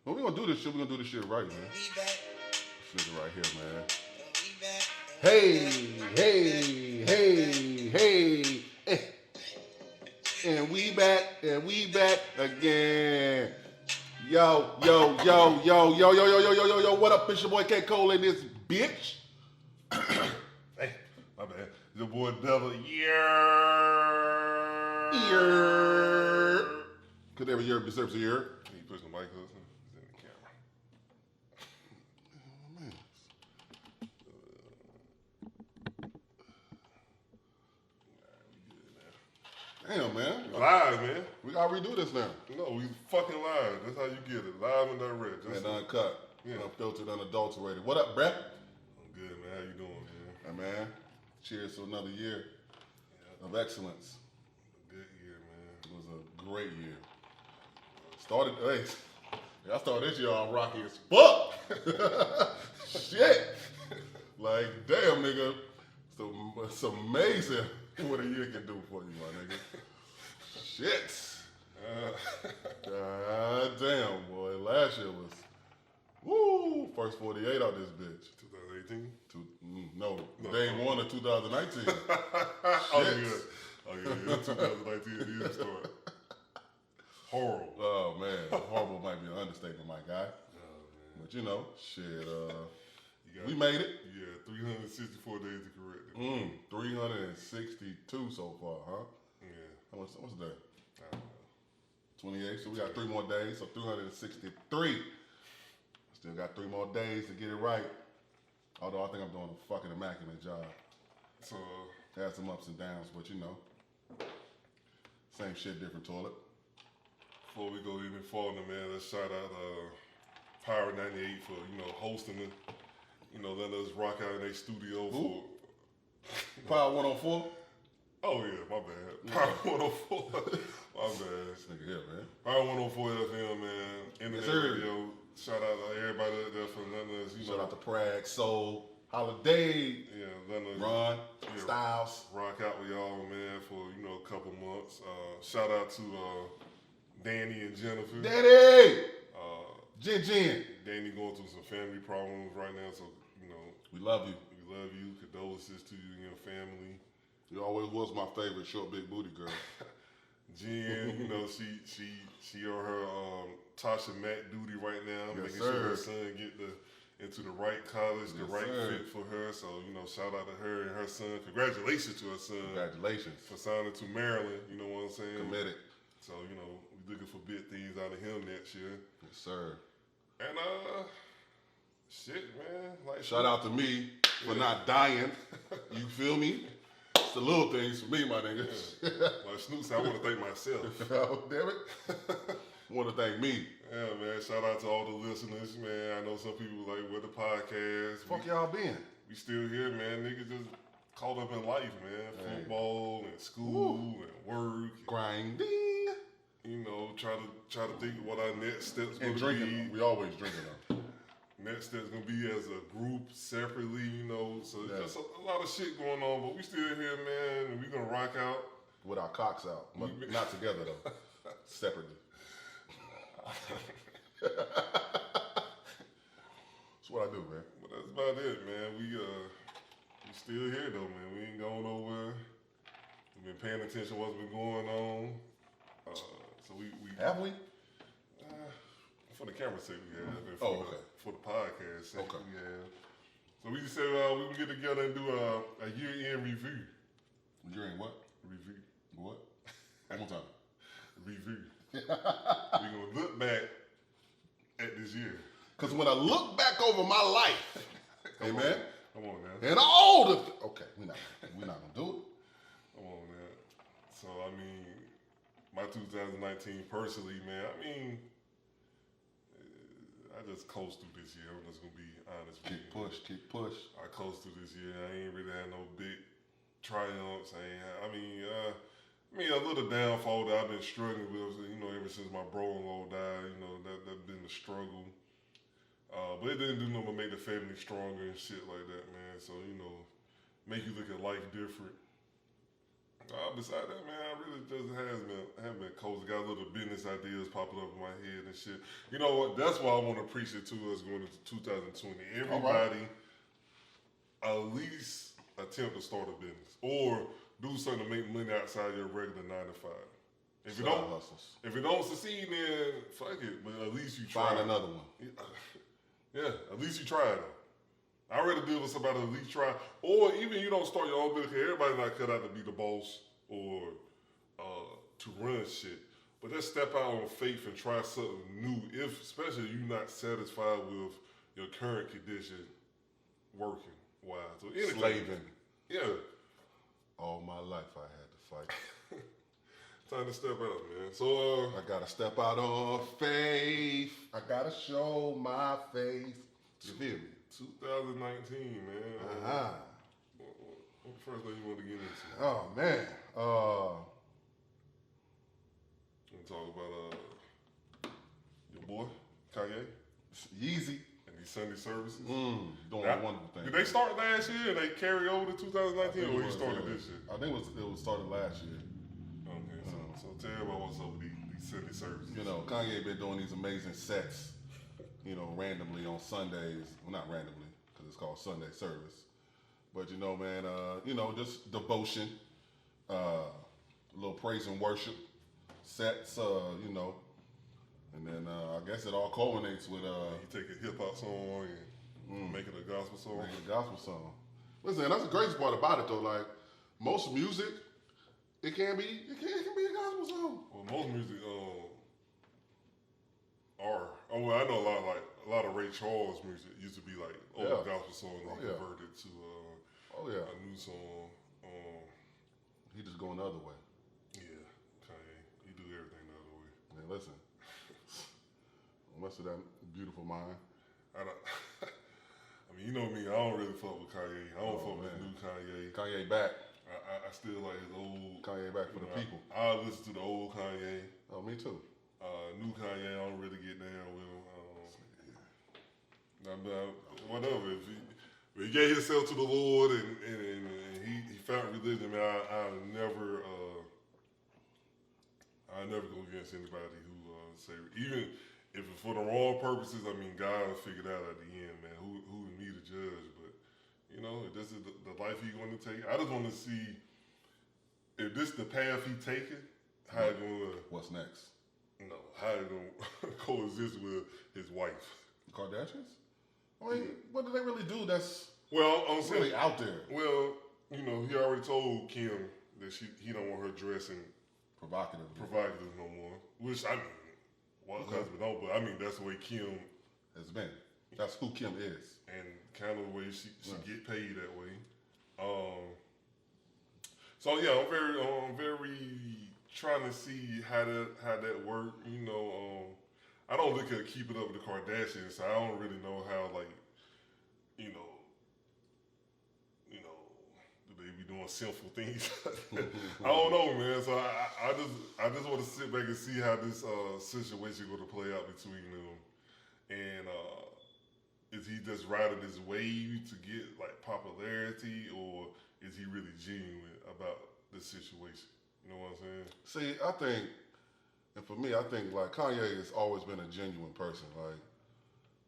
When we gonna do this shit, we gonna do this shit right, man. This nigga right here, man. Hey, hey, hey, hey, hey. And we back again. Yo, yo, yo, yo, yo, yo, yo, yo, yo, yo, yo. What up? It's your boy K. Cole in this bitch. Hey, my bad. Your boy Devil. Yeah. Could every year deserves a year? Can you push the mic up? It's in the camera. Damn, man. Live, man. We gotta redo this now. No, we fucking live. That's how you get it. Live and direct. And uncut, Yeah. unfiltered, unadulterated. What up, bruh? I'm good, man. How you doing, man? Hey, man. Cheers to another year of excellence. A good year, man. It was a great year. I started this year all rocky as fuck. Shit. Like, damn, nigga. It's amazing what a year can do for you, my nigga. Shit. God damn, boy. Last year was, woo, first 48 out this bitch. 2018? No, day one of 2019. Oh, yeah. 2019 is start. Horrible. Oh, man. Horrible might be an understatement, my guy. Oh, man. But you know, shit, we made it. Yeah, 364 days to correct it. 362 so far, huh? Yeah. What's that? I don't know. 28. So we got 3 more days, so 363. Still got 3 more days to get it right. Although I think I'm doing a fucking immaculate job. So, Had some ups and downs, but you know, same shit, different toilet. before we go even further, man, let's shout out Power 98 for, hosting it. Letting us rock out in their studio Who? for... Power 104. Oh, yeah, my bad. Power 104. My bad. This nigga here, man. Power 104 FM, man. Internet Yes, sir. radio. Shout out to everybody out there for letting us, Shout out to Prague, Soul, Holiday, letting us Ron, Yeah. Styles. rock out with y'all, man, for, a couple months. Shout out to Danny and Jennifer. Daddy! Jen. Danny going through some family problems right now, so, We love you. we love you. Condolences to you and your family. You always was my favorite short, big booty girl. Jen, she on her Tasha Mack duty right now, Yes, making sure her sir. son get into the right college, the Yes, right sir. fit for her. So, shout out to her and her son. Congratulations to her son Congratulations. for signing to Maryland. You know what I'm saying? Committed. So, we looking for big things out of him next year. Yes, sir. And shit, man. Like Shout out to me for not dying. You feel me? It's the little things for me, my nigga. Like Snoop said, I want to thank myself. Oh, damn it. Want to thank me. Yeah, man. Shout out to all the listeners, man. I know some people like with the podcast. Fuck y'all been? We still here, man. Niggas just caught up in life, man. Hey. Football and school and work. Grinding. Try to think of what our next steps And gonna drinking. be. We always drinking though. Next steps gonna be as a group separately, So Yeah. just a lot of shit going on, but we still here, man. And we gonna rock out. With our cocks out. But not together though. Separately. That's what I do, man. But that's about it, man. We still here though, man. We ain't going nowhere. We've been paying attention to what's been going on. So we Have we? for the camera sake we have, and Oh, okay. for the podcast sake Okay. we have. So we just said we would get together and do a year-end review. You're in what? Review. What? One more time. Review. We gonna look back at this year. Because when I look back over my life, hey man, Come on now. and all the okay, we're not gonna do it. Come on now. So I mean, my 2019 personally, man, I just coast through this year. I'm just gonna be honest with you. Keep push. I coast through this year. I ain't really had no big triumphs. A little downfall that I've been struggling with, ever since my brother-in-law died. That's been the struggle. But it didn't do nothing but make the family stronger and shit like that, man. So, make you look at life different. besides that, man, I really just haven't been cozy. Got a little business ideas popping up in my head and shit. You know what? That's why I want to preach it to us going into 2020. Everybody, at least attempt to start a business or do something to make money outside your regular 9 to 5. If you don't succeed, then fuck it. But at least you try. Find another one. Yeah, at least you try though. I'd rather deal with somebody at least try. Or even you don't start your own business. Everybody's not cut out to be the boss or to run shit. But just step out on faith and try something new. Especially if you're not satisfied with your current condition working wise. So Slaving. Yeah. All my life I had to fight. Time to step out, man. So I gotta step out on faith. I gotta show my faith. You feel me? 2019, man. What the first thing you want to get into? Oh man. We'll talk about your boy, Kanye. Yeezy. And these Sunday services. Doing wonderful things. Did they start last year and they carry over to 2019 or he started this year? I think it was started last year. Okay, so tell everybody what's up with these Sunday services. You know, Kanye been doing these amazing sets, you know, randomly on Sundays. Well, not randomly, because it's called Sunday service. But, you know, man, you know, just devotion, a little praise and worship sets, you know. And then I guess it all culminates with... you take a hip-hop song and make it a gospel song. Make it a gospel song. Listen, that's the greatest part about it, though. Like, most music, it can be a gospel song. Well, most music are. Oh, well, I know a lot of Ray Charles music used to be like old gospel songs and converted to a new song. He just going the other way. Yeah, Kanye. He do everything the other way. Man, listen. Unless of that beautiful mind. I mean, you know me. I don't really fuck with Kanye. I don't fuck with the new Kanye. Kanye back. I still like his old Kanye back for the people. I listen to the old Kanye. Oh, me too. New Kanye, I don't really get down with him. Whatever. If he gave himself to the Lord and he found religion, man, I never go against anybody who say, even if it's for the wrong purposes. I mean, God will figure it out at the end, man. Who me to judge? But you know, if this is the life he's going to take, I just want to see if this the path he taking, how it going to... What's next? No, how it going to coexist with his wife. Kardashians? I mean, what do they really do that's I'm saying, really out there? Well, you know, he already told Kim that he don't want her dressing provocative no more. Which, I mean, one husband don't, but I mean, that's the way Kim has been. That's who Kim is. And kind of the way she get paid that way. So yeah, I'm very trying to see how that work. You know, I don't look at Keep It Up with the Kardashians, so I don't really know how, like, you know, do they be doing sinful things? I don't know, man. So I just want to sit back and see how this situation going to play out between them. And is he just riding this wave to get like popularity, or is he really genuine about the situation? You know what I'm saying? See, I think, and for me, I think like Kanye has always been a genuine person. Like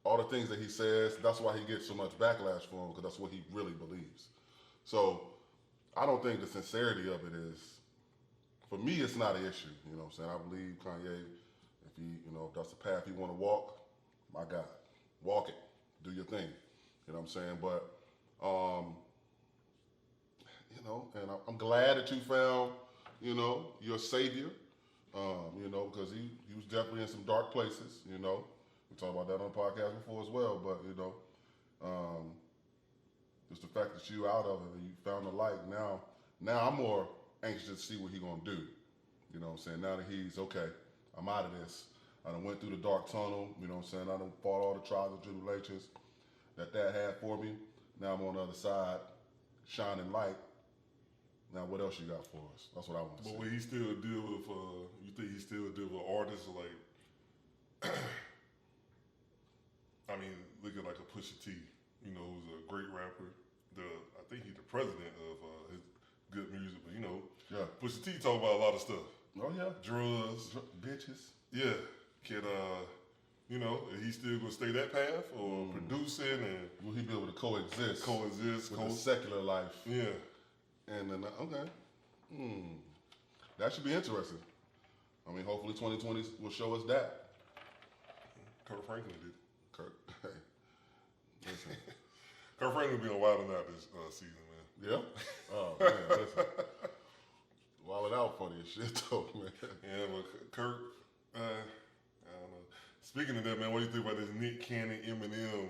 all the things that he says, that's why he gets so much backlash for him, because that's what he really believes. So I don't think the sincerity of it is, for me, it's not an issue. You know what I'm saying? I believe Kanye, if if that's the path he want to walk, my God, walk it, do your thing. You know what I'm saying? But, and I'm glad that you found, your savior, because he was definitely in some dark places, We talked about that on the podcast before as well, but, just the fact that you out of it and you found the light, now I'm more anxious to see what he's going to do. You know what I'm saying? Now that he's, okay, I'm out of this. I done went through the dark tunnel, you know what I'm saying? I done fought all the trials and tribulations that had for me. Now I'm on the other side, shining light. Now what else you got for us? That's what I want to see. But will he still deal with, you think he still deal with artists like, I mean, look at like a Pusha T, who's a great rapper. I think he's the president of his Good Music, but Pusha T talk about a lot of stuff. Oh yeah, drugs, bitches. Yeah, can he still gonna stay that path or producing and will he be able to coexist with a secular life? Yeah, and then that should be interesting. I mean, hopefully 2020 will show us that. Kurt Franklin did. Hey, listen. Kurt Franklin been wilding out this season, man. Yeah. Oh man, listen. Wilding out funny as shit though, man. Yeah, but Kurt, I don't know. Speaking of that, man, what do you think about this Nick Cannon Eminem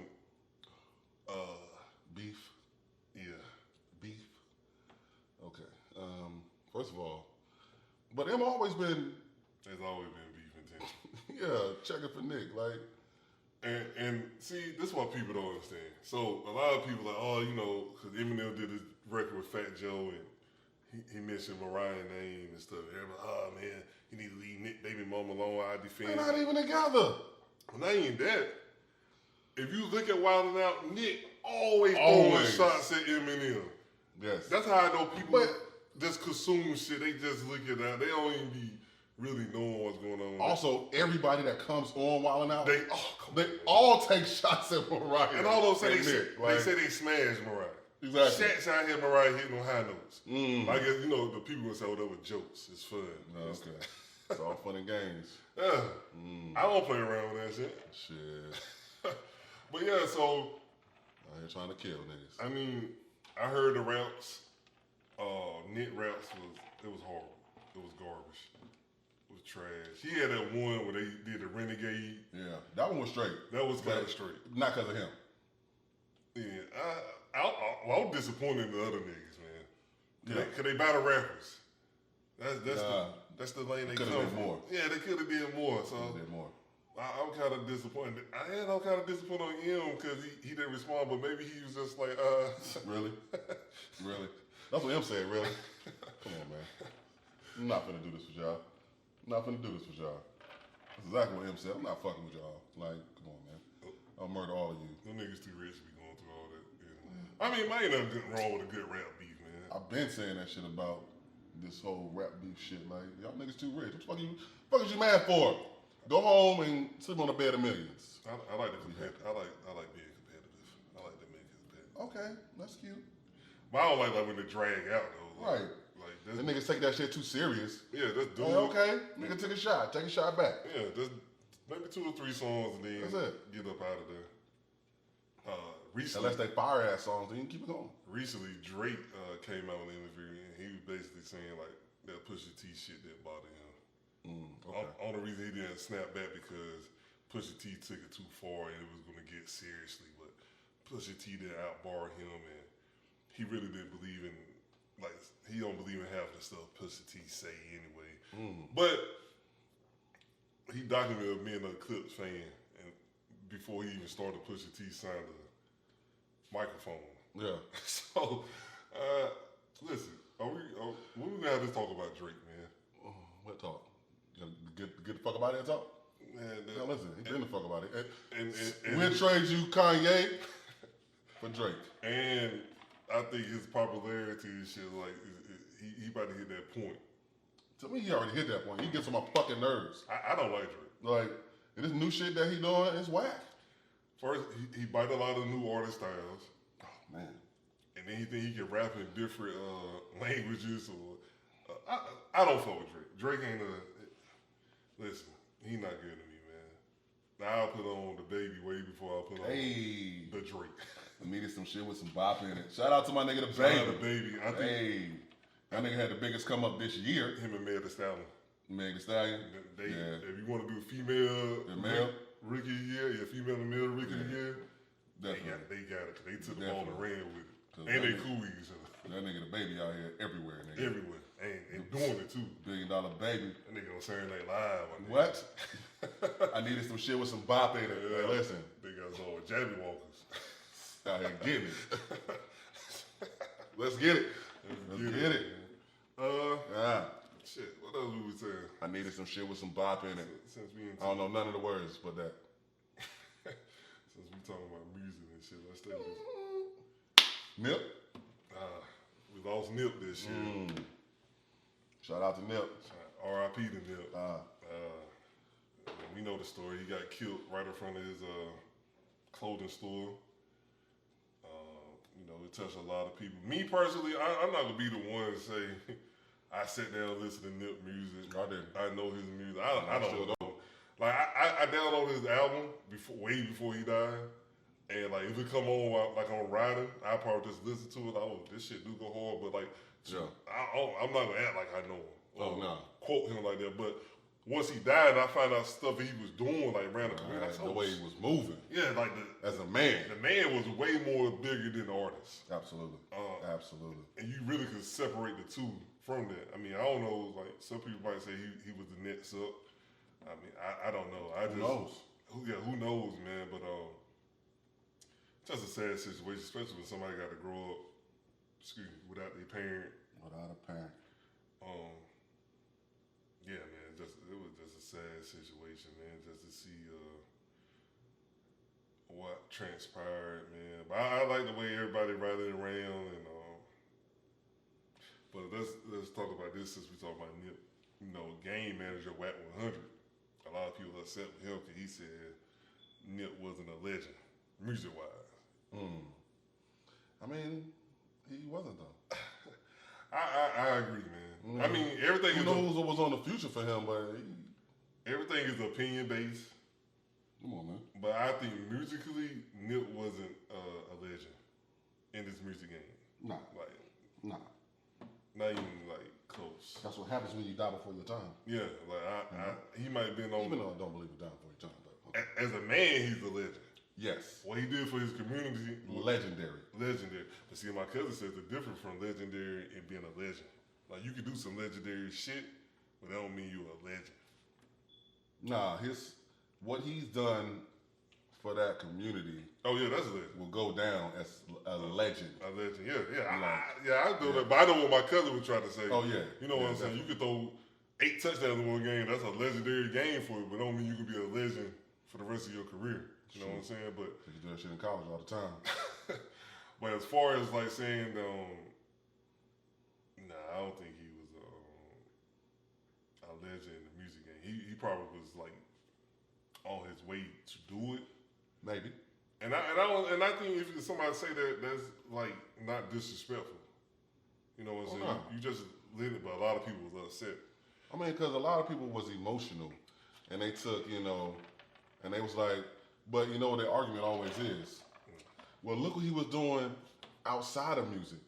beef? Yeah, beef. Okay. First of all, but them always been. There's always been beef intention. Yeah, checking for Nick, like. And see, this is what people don't understand. So a lot of people are like, oh, because Eminem did his record with Fat Joe and he mentioned Mariah's name and stuff. And everybody, oh man, you need to leave Nick baby mama alone. I defend. They're not even together. Well, not even that. If you look at Wild 'N Out, Nick always throwing shots at Eminem. Yes. That's how I know people just consume shit. They just look at that. They don't even be really knowing what's going on. Also, everybody that comes on Wild 'N Out, they all take shots at Mariah. And all those say they say they smashed Mariah. Exactly. Shaq's out here, Mariah hitting on high notes. I guess, the people will say, oh, that was jokes. It's fun. Okay. It's all fun and games. Yeah. I don't play around with that shit. Shit. But yeah, so. Out here trying to kill niggas. I mean, I heard the raps. Nick raps was horrible. It was garbage. It was trash. He had that one where they did the Renegade. Yeah. That one was straight. That was kind of straight. Not because of him. Yeah. I was disappointed in the other niggas, man. Yeah. Cause they battle rappers. That's the lane they come from. More. Yeah, they could have did more. So more. I'm kind of disappointed. I'm kind of disappointed on him because he didn't respond, but maybe he was just like, Really? Really? That's what him said, really? Come on, man. I'm not finna do this with y'all. That's exactly what him said. I'm not fucking with y'all. Like, come on, man. I'll murder all of you. Them niggas too rich to be going through all that. I mean, ain't nothing wrong with a good rap beef, man. I've been saying that shit about this whole rap beef shit. Like, y'all niggas too rich. What the fuck is you mad for? Go home and sleep on a bed of millions. I like the competitive. I like being competitive. I like that making competitive. Okay, that's cute. But I don't like when they drag out though. Right. Like the niggas take that shit too serious. Yeah, that's doing. Okay, nigga, take a shot back. Yeah, just maybe 2 or 3 songs and then get up out of there. Recently, unless they fire ass songs, then you can keep it going. Recently, Drake came out in an interview and he was basically saying like that Pusha T shit that bothered him. Okay. Only reason he didn't snap back because Pusha T took it too far and it was going to get seriously. But Pusha T did outbar him and he really didn't believe in, like, he don't believe in half the stuff Pusha T say anyway. But he documented me and a Clips fan and before he even started, Pusha T signed a microphone. Yeah. So, listen, we gonna have to talk about Drake, man. What talk? Get the fuck about it and talk? Man, listen, he been the fuck about it. And we'll trade you Kanye for Drake. And I think his popularity and shit, like, he about to hit that point. To me, he already hit that point. He gets on my fucking nerves. I don't like Drake. Like, this new shit that he doing is whack. First, he bite a lot of new artist styles. Oh, man. And then he think he can rap in different languages. Or I don't fuck with Drake. Drake ain't listen, he not good to me, man. Now I'll put on the baby way before I put on the Drake. I needed some shit with some bop in it. Shout out to my nigga, the Shout baby. out the baby. I think that nigga had the biggest come up this year. Him and Meg Thee Stallion. Meg Thee Stallion. If you want to do female rookie of the year, female and male rookie of the year, they got it. They took the ball and ran with it. And they cool with each other. That nigga the baby out here everywhere, nigga. Everywhere. And doing it too. $1 billion baby. That nigga on Saturday Night Live. What? I needed some shit with some bop in it. Yeah, listen. They got some Jabby Walkers. Out here getting it. Let's get it. Let's get it. Shit, what else we saying? I needed some shit with some bop in it. Since we I don't know none of the words but that. Since we talking about music and shit, let's stay with Nip? We lost Nip this year. Shout out to Nip. R.I.P. to Nip. We know the story. He got killed right in front of his clothing store. It touched a lot of people. Me personally, I'm not gonna be the one to say I sat down and listened to Nip music. I know his music. I don't know. Like I downloaded his album way before he died, and like if it come on while, like on riding, I probably just listen to it. Like, oh, this shit do go hard, but like, I'm not gonna act like I know him. Quote him like that, but. Once he died, I found out stuff he was doing, like around the way he was moving. Yeah, like as a man. The man was way more bigger than the artist. Absolutely. Absolutely. And you really could separate the two from that. I mean, I don't know. Like some people might say he was the next up. I mean, I don't know. Who knows? Who knows, man? But just a sad situation, especially when somebody got to grow up. Without their parent. Without a parent. Yeah, man. It was just a sad situation, man. Just to see what transpired, man. But I like the way everybody rallied around, and but let's talk about this since we talk about Nip. Game manager Wack 100. A lot of people upset with him because he said Nip wasn't a legend, music wise. I mean, he wasn't though. I agree, man. I mean, everything. Who knows what was on the future for him, but everything is opinion based. Come on, man. But I think musically, Nip wasn't a legend in this music game. Nah. Not even like close. That's what happens when you die before your time. Yeah, like he might have been on. Even though I don't believe he died before your time, but as a man, he's a legend. Yes. What he did for his community, legendary. But see, my cousin says the difference from legendary and being a legend. Like you can do some legendary shit, but that don't mean you're a legend. Nah, what he's done for that community. Oh yeah, that's a legend. Will go down as a legend. A legend, yeah. I know that, but I know what my cousin was trying to say. Oh yeah. You know what I'm saying? You could throw 8 touchdowns in one game. That's a legendary game for it, but don't mean you could be a legend for the rest of your career. You know what I'm saying? But you do that shit in college all the time. But as far as like saying, I don't think he was a legend in the music game. He probably was like on his way to do it. Maybe. And I think if somebody say that, that's like not disrespectful. You know what I'm saying? No. You just lit it, but a lot of people was upset. I mean, because a lot of people was emotional, and they took, and they was like, but you know what their argument always is? Well, look what he was doing outside of music.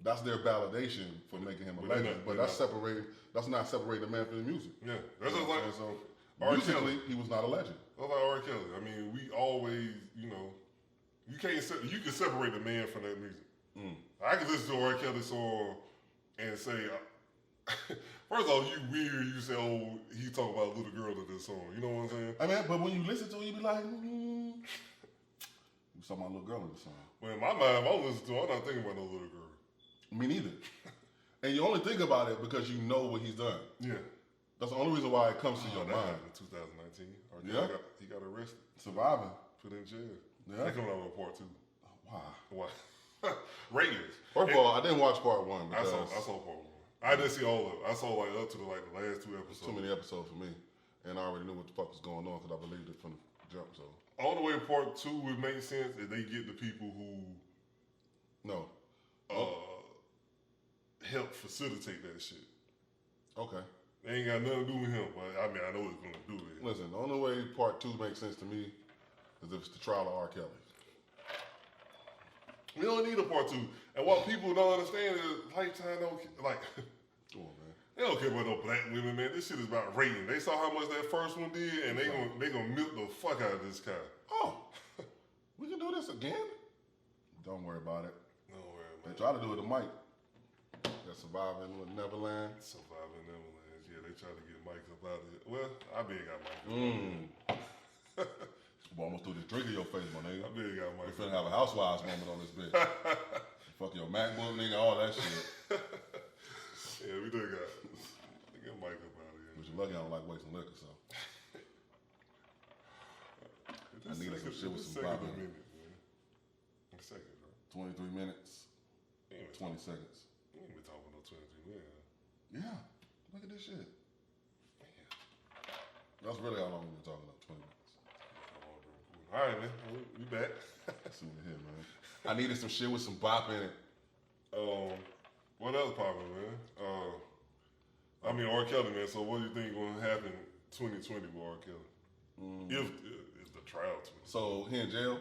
That's their validation for making him a legend. But that's not separating the man from the music. Yeah, that's just like so. Musically, he was not a legend. That's like R. Kelly. I mean, we always, you can separate the man from that music. I can listen to R. Kelly song and say, first of all, you weird. You say, oh, he talk about a little girl in this song. You know what I'm saying? I mean, but when you listen to it, you be like, you talking about a little girl in the song. Well, in my mind, if I listen to it, I'm not thinking about no little girl. Me neither. And you only think about it because you know what he's done. Yeah. That's the only reason why it comes to your mind. In 2019. Yeah. He got arrested. Surviving. Put in jail. Yeah. They coming out with part 2. Why? Ratings. First of all, I didn't watch part 1. I saw part 1. I didn't see all of it. I saw like up to the last 2 episodes. Too many episodes for me. And I already knew what the fuck was going on because I believed it from the jump. So all the way to part 2 would make sense if they get the people who help facilitate that shit. Okay. They ain't got nothing to do with him, but I mean I know it's gonna do it. Listen, the only way part 2 makes sense to me is if it's the trial of R. Kelly. We don't need a part 2. And what people don't understand is Lifetime don't like. Come on, man. They don't care about no black women, man. This shit is about rating. They saw how much that first one did, and they gonna milk the fuck out of this guy. Oh, we can do this again? Don't worry about it. Don't worry about They it. try to do it to Mike. That Surviving with Neverland. Surviving Neverland. Yeah, they try to get Mike up out of it. Well, I bet got Mike. Boy, almost threw this drink in your face, my nigga. I bet got Mike. We finna have a housewives moment on this bitch. Fuck your MacBook, nigga, all that shit. Yeah, we done got Mike up out of here. But you're lucky I don't like wasting liquor, so. I need some shit with some pop in it. In a second, bro. 23 minutes, 20 seconds. You ain't been talking no 23 minutes. Yeah. Look at this shit. That's really how long we've been talking about. 20 minutes. All right, man. We back. See it here, man. I needed some shit with some bop in it. What else popping, man? I mean, R. Kelly, man. So what do you think going to happen 2020 with R. Kelly? If the trial to So he in jail?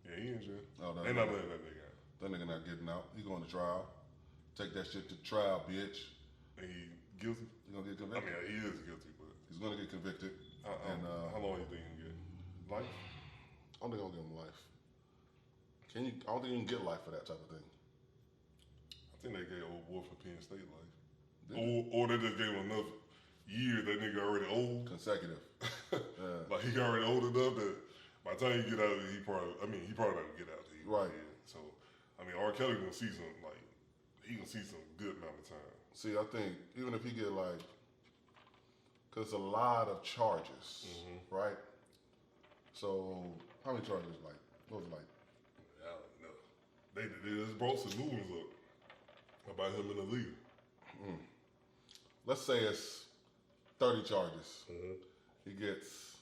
Yeah, he in jail. Oh, they not letting that nigga out. That nigga not getting out. He going to trial. Take that shit to trial, bitch. And he guilty? He gonna get convicted? I mean, he is guilty, but he's gonna get convicted. And how long you think he can get? Life? I don't think I'll give him life. I don't think you can get life for that type of thing. I think they gave old boy from Penn State life. Or they just gave him enough years that nigga already old. Consecutive. Yeah. Like he already old enough that by the time he get out of it, he probably not gonna get out of it. Right. So, I mean, R. Kelly gonna see some, like, he gonna see some good amount of time. See, I think even if he get like, because a lot of charges, right? So how many charges? Like, what was it like? I don't know. They just brought some new ones up about him in the league. Let's say it's 30 charges. He gets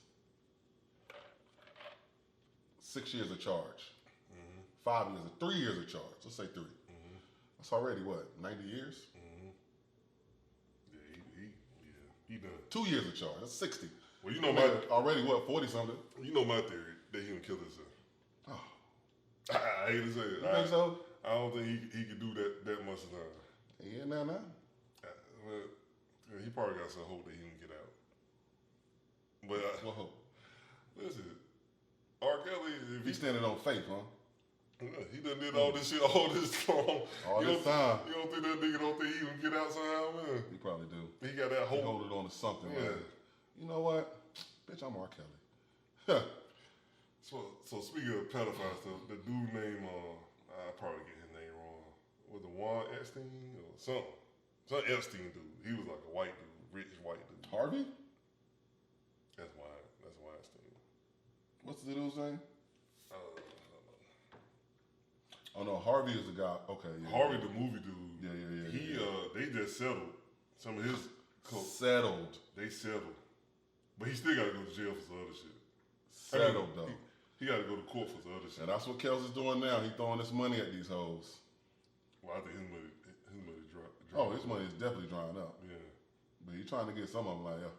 6 years of charge, 5 years, 3 years of charge. Let's say 3. That's already what, 90 years? He done. 2 years of charge. That's 60. Well, you know my already what, 40 something. You know my theory that he gonna kill himself. Oh, I hate to say it. You think so? I don't think he could do that much of time. Yeah, now. Well, he probably got some hope that he can get out. But what hope? Listen, R. Kelly, if He's standing on faith, huh? He done did all this shit all this long. All this time. You don't think that nigga don't think he can get out somehow, man? He probably do. He got that hope. He hold it on to something. Yeah. Like, you know what? Bitch, I'm R. Kelly. So speaking of pedophiles, the dude named, I probably get his name wrong. Was it Juan Epstein or something? Some Epstein dude. He was like a white dude, rich white dude. Harvey? That's Weinstein. What's the dude's name? I don't know. Oh no, Harvey is the guy. Okay, yeah. Harvey, the movie dude. Yeah. They just settled some of his. Settled. They settled, but he still got to go to jail for some other shit. Settled though. He got to go to court for some other shit. And that's what Kels is doing now. He throwing his money at these hoes. Well, I think his money dropped. Oh, his money is definitely drying up. Yeah. But he's trying to get some of them like, yo,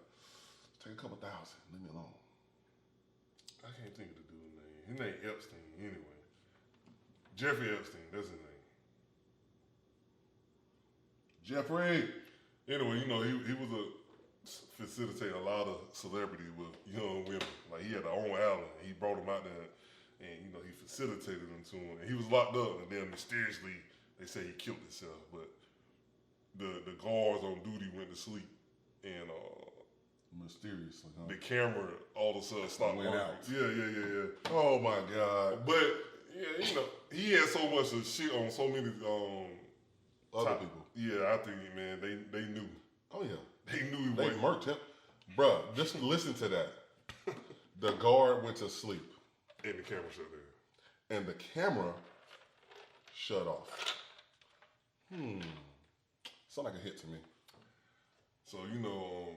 take a couple thousand, leave me alone. I can't think of the dude's name. His name Epstein anyway. Jeffrey Epstein, that's his name. Jeffrey. Anyway, you know, he was facilitating a lot of celebrities with young women. Like he had their own island. He brought them out there and, you know, he facilitated them to him. And he was locked up and then mysteriously they say he killed himself. But the guards on duty went to sleep and mysteriously, huh? the camera all of a sudden stopped Went working. out. Yeah. Oh my God. But yeah, you know, he had so much of shit on so many Other people. Yeah, I think, man, they knew. Oh yeah. They knew he They wasn't. murked him. Bruh, just listen to that. The guard went to sleep. And the camera shut down. And the camera shut off. Sound like a hit to me. So, you know,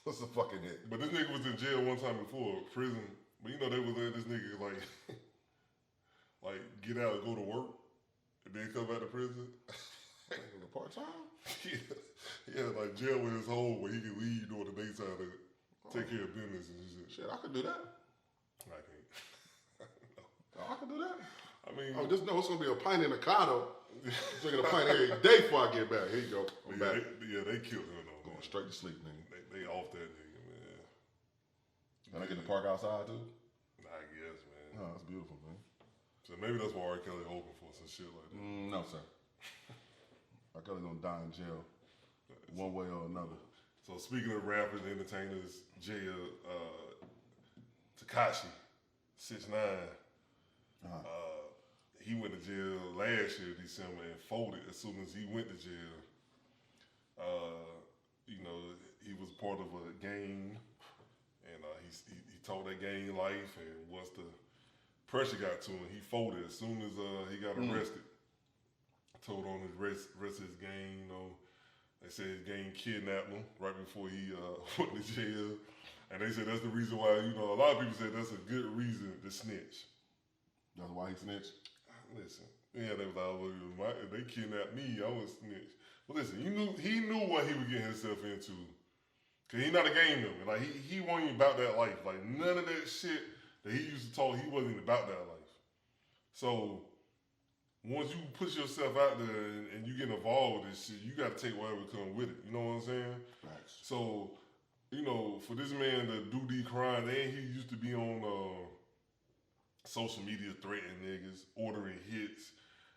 That's a fucking hit. but this nigga was in jail one time before, prison. But you know, they was letting this nigga, like get out and go to work. And then come back to prison. Part-time? yeah, like jail with his home where he can leave during the daytime to take care of business and shit. Shit, I could do that. I can't. I could do that. I mean, Just know it's gonna be a pint in a cotto. Drinking a pint every day before I get back. Here you go. I'm back. they killed him though. Going Man. straight to sleep, nigga. They off that nigga, man. And I get to park outside too? I guess, man. Oh, that's beautiful, man. So maybe that's why R. Kelly hoping for some shit like that. No, sir. R. Kelly gonna die in jail, one way or another. So speaking of rappers, entertainers, Tekashi 6ix9ine, he went to jail last year, December, and folded as soon as he went to jail. You know, he was part of a gang, and he told that gang life, and once the pressure got to him, he folded as soon as he got arrested. Told on his rest of his gang, you know, They said his gang kidnapped him right before he went to jail. And they said that's the reason why, you know, a lot of people said that's a good reason to snitch. That's why he snitched? Listen, yeah, they was like, if they kidnapped me, I would snitch. But listen, he knew what he was getting himself into. Cause he not a gang member. Like he wasn't even about that life. Like none of that shit that he used to talk, he wasn't even about that life. So once you put yourself out there and you get involved with this shit, you gotta take whatever comes with it. You know what I'm saying? Right. So, you know, for this man to do these crimes, and he used to be on social media threatening niggas, ordering hits.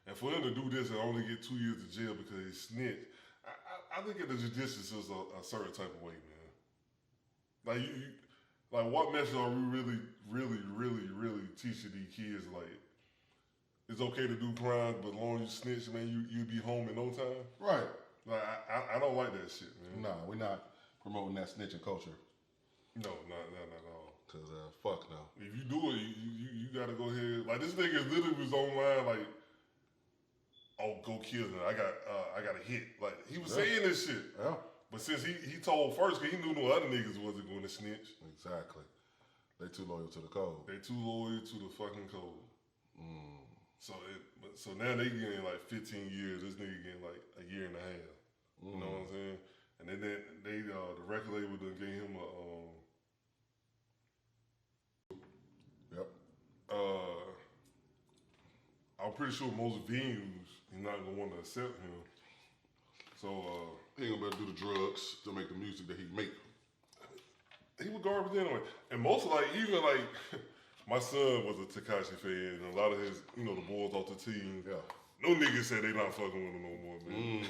And for him to do this and only get 2 years of jail because he snitched, I think of the judicious is a certain type of way, man. Like like what message are we really teaching these kids? Like, it's okay to do crimes, but as long as you snitch, man, you'll be home in no time. Right. Like I don't like that shit, man. Nah, we're not promoting that snitching culture. No, not at all. Cause fuck no. If you do it, you gotta go ahead. Like this nigga literally was online like, oh, go kill him. I got a hit. Like he was saying this shit. Yeah. But since he told first, cause he knew no other niggas wasn't going to snitch. Exactly. They too loyal to the code. They too loyal to the fucking code. So now they getting like 15 years. This nigga getting like a year and a half. You know what I'm saying? And then they the record label done gave him a Yep. I'm pretty sure most venues he's not gonna want to accept him. So he ain't gonna be able to do the drugs to make the music that he make. He was garbage anyway. And most like even like my son was a Tekashi fan, and a lot of his, you know, the boys off the team. Yeah. No niggas said they not fucking with him no more, man.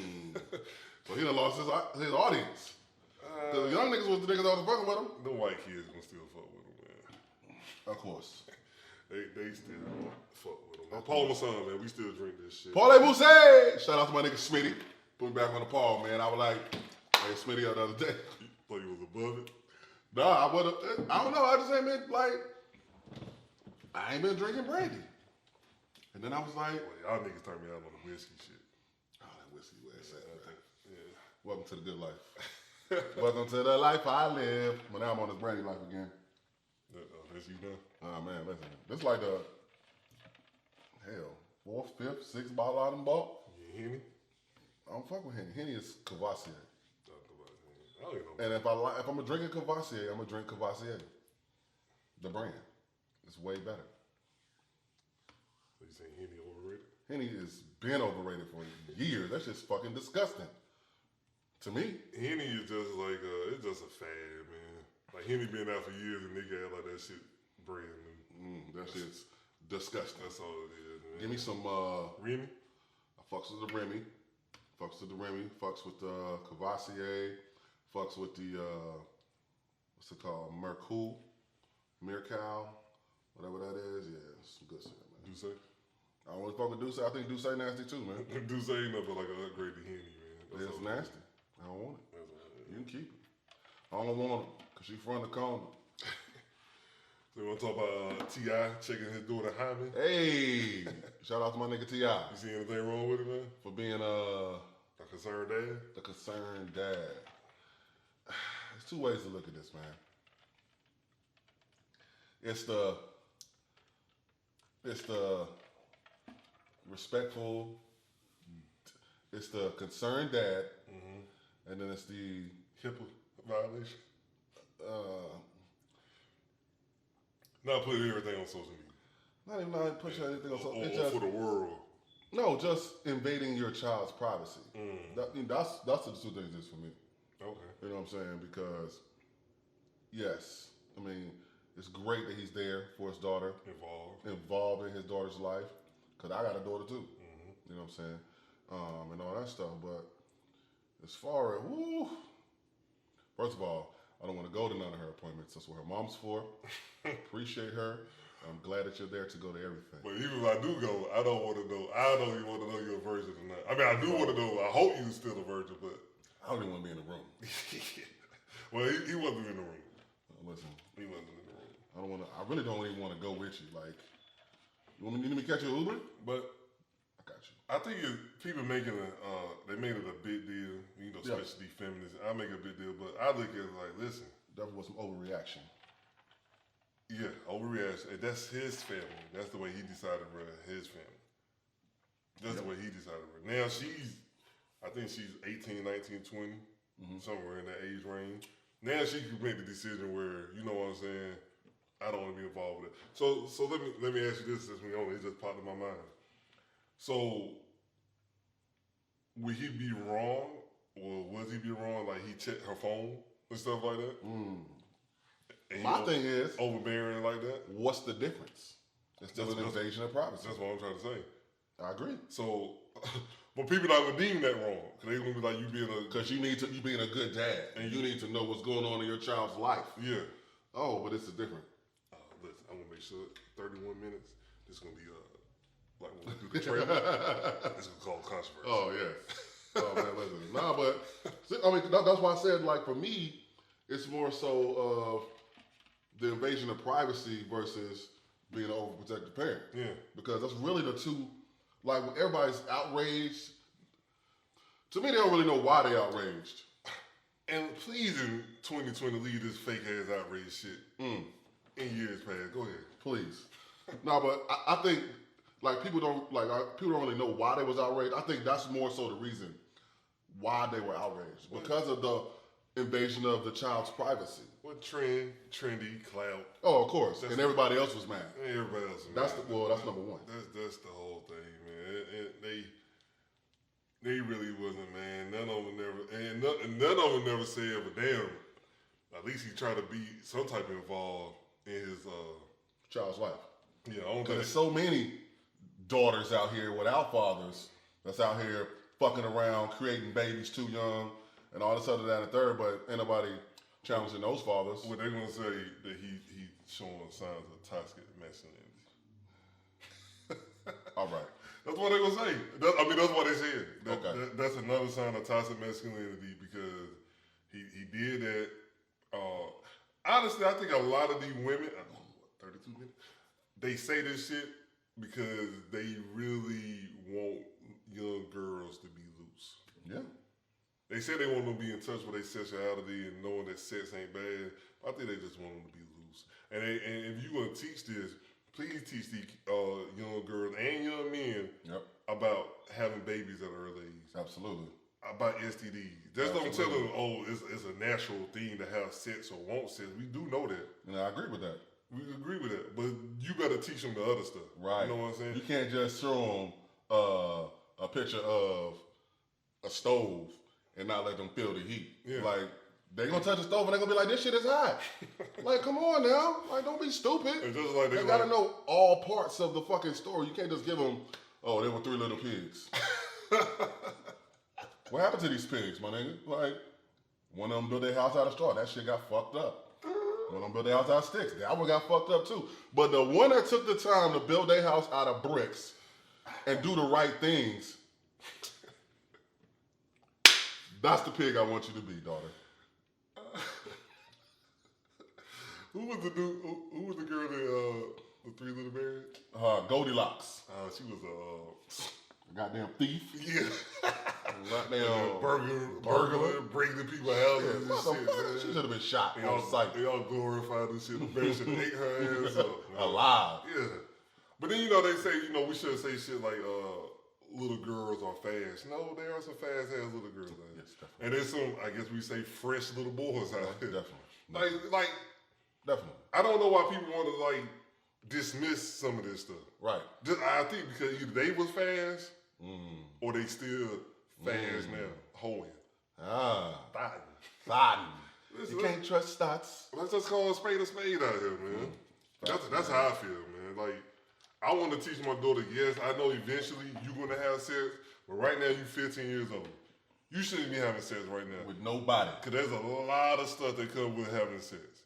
So he done lost his audience. The young niggas was the niggas that was fucking with him. The white kids gonna still fuck with him, man. Of course. They still fuck with him. Paul, my son, man, we still drink this shit. Paul Mousse! Shout out to my nigga Smitty. Put me back on the Paul, man. I was like, hey, Smitty the other day. Thought you was above it? Nah, I don't know. I just ain't been, like, I ain't been drinking brandy. And then I was like, well, y'all niggas turned me out on the whiskey shit. Oh, that whiskey, where it's at, man. Yeah. Welcome to the good life. Welcome to the life I live. But now I'm on this brandy life again. That's you done? Oh, man, listen. This like the, hell, 4th, 5th, 6th bottle I done bought. You Henny? I don't fuck with Henny. Henny is Cavassier. I don't even know. And if I'm gonna drink a Cavassier, I'm gonna drink Cavassier. The brand. It's way better. So you saying Henny overrated? Henny has been overrated for years. That's just fucking disgusting. To me. Henny is just like, it's just a fad, man. Like Henny been out for years and nigga act like that shit brand new. That shit's disgusting. That's all it is, man. Give me some, Remy? I fucks with the Remy. Fucks with the Remy. Fucks with the Cavassier. Fucks with the, what's it called? Mercou. Whatever that is. Yeah, some good shit, man. Douce? I don't really fuck with Douce. I think Douce nasty too, man. Douce ain't nothing like an upgrade to Henny, man. It's nasty. I don't want it. You can keep it. I don't want it because she from the corner. So we want to talk about T.I. checking his daughter Hyman? Hey! Shout out to my nigga T.I. You see anything wrong with it, man? For being a concerned dad? The concerned dad. There's two ways to look at this, man. It's the respectful, it's the concerned dad, and then it's the HIPAA violation. Not putting everything on social media. Not even pushing anything on social media. Or for the world. No, just invading your child's privacy. That's the two things is for me. Okay. You know what I'm saying? Because, yes, I mean, it's great that he's there for his daughter. Involved in his daughter's life. Because I got a daughter too. You know what I'm saying? And all that stuff. But as far as, first of all, I don't want to go to none of her appointments. That's what her mom's for. Appreciate her. I'm glad that you're there to go to everything. But even if I do go, I don't even want to know you're a virgin or not. I mean, I do want to know. I hope you're still a virgin, but I don't even want to be in the room. Well, he wasn't in the room. Listen, he wasn't in the room. I really don't even want to go with you. Like, you need me to catch you an Uber? But I got you. I I think people making they made it a big deal, especially feminists. I make it a big deal, but I look at it like, listen, that was some overreaction. Yeah, overreaction. And that's his family. That's the way he decided to run his family. That's the way he decided to run. Now I think she's 18, 19, 20, somewhere in that age range. Now she can make the decision where, you know what I'm saying, I don't want to be involved with it. So let me ask you this since we on it. It just popped in my mind. So would he be wrong, or was he be wrong? Like he checked her phone and stuff like that. My thing is overbearing like that. What's the difference? It's still an invasion of privacy. That's what I'm trying to say. I agree. So, but people not gonna deem that wrong because they gonna be like you being a good dad and you need to know what's going on in your child's life. Yeah. Oh, but it's different. Listen, I'm gonna make sure 31 minutes. This is gonna be like when we do the trailer. This is gonna cause controversy. Oh yeah. Oh man, listen. Nah, but I mean that's why I said like for me, it's more so of the invasion of privacy versus being an overprotective parent. Yeah. Because that's really the two, like when everybody's outraged, to me they don't really know why they outraged. And please in 2020 leave this fake ass outrage shit in years past. Go ahead. Please. No, but I think like people don't really know why they was outraged. I think that's more so the reason why they were outraged. Because of the invasion of the child's privacy. What trendy, clout. Oh, of course. And everybody else was mad. Everybody else was that's mad. That's number one. That's the whole thing, man. They really wasn't, man. None of them never said, but damn, at least he tried to be some type of involved in his child's life. Yeah, I don't think there's so many daughters out here without fathers that's out here fucking around, creating babies too young, and all this other, that, and the third, but ain't nobody challenging those fathers. Well, they're gonna say that he showing signs of toxic masculinity. All right. That's what they're gonna say. That's what they said. That's another sign of toxic masculinity because he did that. Honestly, I think a lot of these women, 32 minutes, they say this shit because they really want young girls to be loose. Yeah. They say they want them to be in touch with their sexuality and knowing that sex ain't bad. I think they just want them to be loose. And if you're going to teach this, please teach these young girls and young men about having babies at an early age. Absolutely. About STDs. Just don't tell them, it's a natural thing to have sex or want sex. We do know that. And I agree with that. We agree with that. But you got to teach them the other stuff. Right. You know what I'm saying? You can't just show them a picture of a stove and not let them feel the heat. Yeah. Like, they gonna touch the stove and they gonna be like, this shit is hot. Like, come on now. Like, don't be stupid. It's just like they gotta know all parts of the fucking story. You can't just give them, they were 3 little pigs. What happened to these pigs, my nigga? Like, one of them built their house out of straw. That shit got fucked up. One of them built their house out of sticks. That one got fucked up too. But the one that took the time to build their house out of bricks and do the right things, that's the pig I want you to be, daughter. Who was the girl that the 3 Little Birds? Goldilocks. She was a goddamn thief. Yeah. Goddamn burglar, breaking people's houses and shit. Man. She should have been shot on sight. They all glorified and shit. The bear should have ate her ass up. Alive. Yeah. But then, they say, we shouldn't say shit like, little girls are fast. No, there are some fast ass little girls out here. Yes, and there's some, I guess we say, fresh little boys out here. Definitely. Like, definitely. I don't know why people want to like dismiss some of this stuff. Right. I think because either they was fast or they still fast now. Hoeing. Thotting. You can't trust thoughts. Let's just call a spade out here, man. That's how I feel, man. Like, I want to teach my daughter, yes, I know eventually you're going to have sex, but right now you're 15 years old. You shouldn't be having sex right now. With nobody. Because there's a lot of stuff that comes with having sex.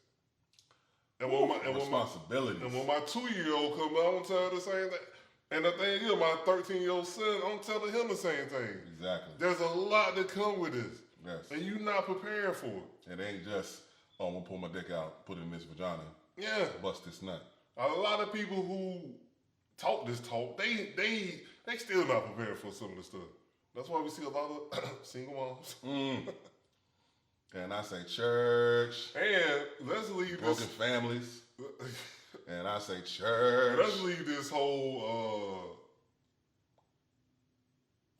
And responsibilities. And when my 2-year-old comes out, I'm going to tell her the same thing. And the thing is, my 13-year-old son, I'm telling him the same thing. Exactly. There's a lot that come with this. Yes. And you're not prepared for it. It ain't just, I'm going to pull my dick out, put it in this vagina. Yeah. Bust this nut. A lot of people who talk this talk, they they still not prepared for some of the stuff. That's why we see a lot of single moms. And I say church. And let's leave broken families. And I say church. Let's leave this whole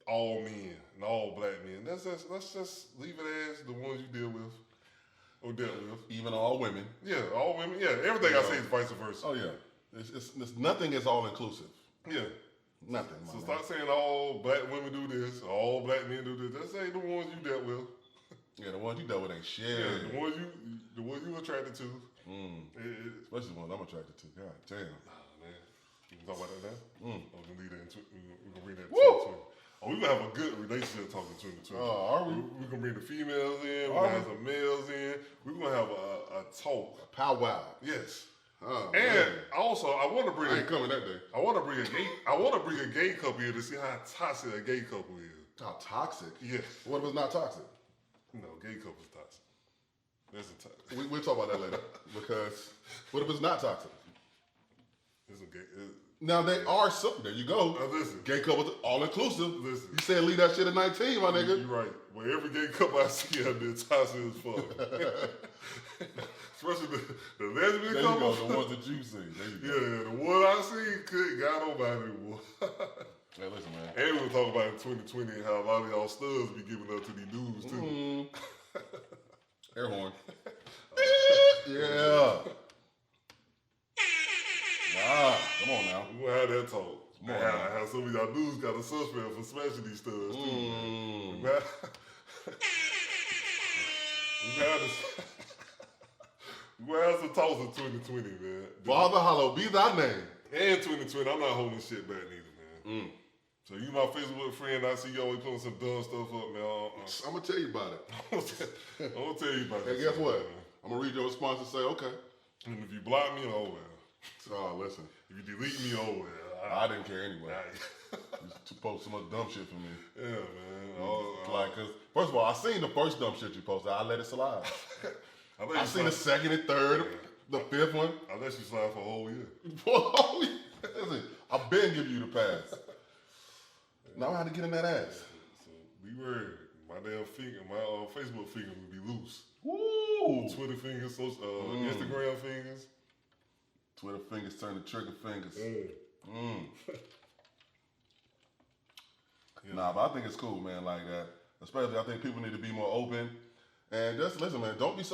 all men and all black men. Let's just leave it as the ones you deal with or dealt with. Even all women. Yeah, all women. Yeah, everything I say is vice versa. Oh yeah, it's nothing is all inclusive. Yeah, nothing. So stop saying all black women do this, all black men do this. Let's say the ones you dealt with. Yeah, the ones you dealt with ain't shit. Yeah, the ones you attracted to. Especially the ones I'm attracted to. God damn. Nah, man. You can talk about that now? Or we can leave that we can read that in Woo! 2020. Oh, we gonna have a good relationship talking 2020. Are we? We gonna bring the females in. We're gonna have some males in. We're gonna have a talk. A powwow. Yes. Oh, and man. also, I want to bring. I ain't coming that day. I want to bring a gay couple here to see how toxic a gay couple is. How toxic? Yeah. What if it's not toxic? No, gay couple's toxic. That's a toxic. We'll talk about that later. Because what if it's not toxic? It's a gay. Now they are something. There you go. Listen, gay couples all inclusive. Listen, you said leave that shit at 19, my nigga. You're right. Well, every gay couple I see out there toxic as fuck. Especially the lesbian there couple. You go, the ones that you see. There you go. Yeah, the one I see, good God Almighty, boy. Hey, listen, man. And we were talking about in 2020 and how a lot of y'all studs be giving up to these dudes too. Air horn. Yeah. Come on now. We gonna have that talk. How some of y'all dudes got a suspect for smashing these studs too. We have some talks in 2020, man. Father, hallowed be thy name. And 2020, I'm not holding shit back neither, man. So you my Facebook friend, I see you always putting some dumb stuff up, man. I'm gonna tell you about it. I'm gonna tell you about it. And guess what? I'm gonna read your response and say, okay. And if you block me, oh well. Oh, listen. If you delete me, oh well. I didn't care anyway. You post so much dumb shit for me. Yeah, man. Like, cause first of all, I seen the first dumb shit you posted. I let it slide. I seen the second and third, the fifth one. I let you slide for a whole year. Listen, I've been giving you the pass. Now I had to get in that ass. So be worried. My damn finger, my Facebook fingers would be loose. Woo! Twitter fingers, Instagram fingers. Twitter fingers turn to trigger fingers. Nah, but I think it's cool, man, like that. Especially, I think people need to be more open. And just listen, man. Don't be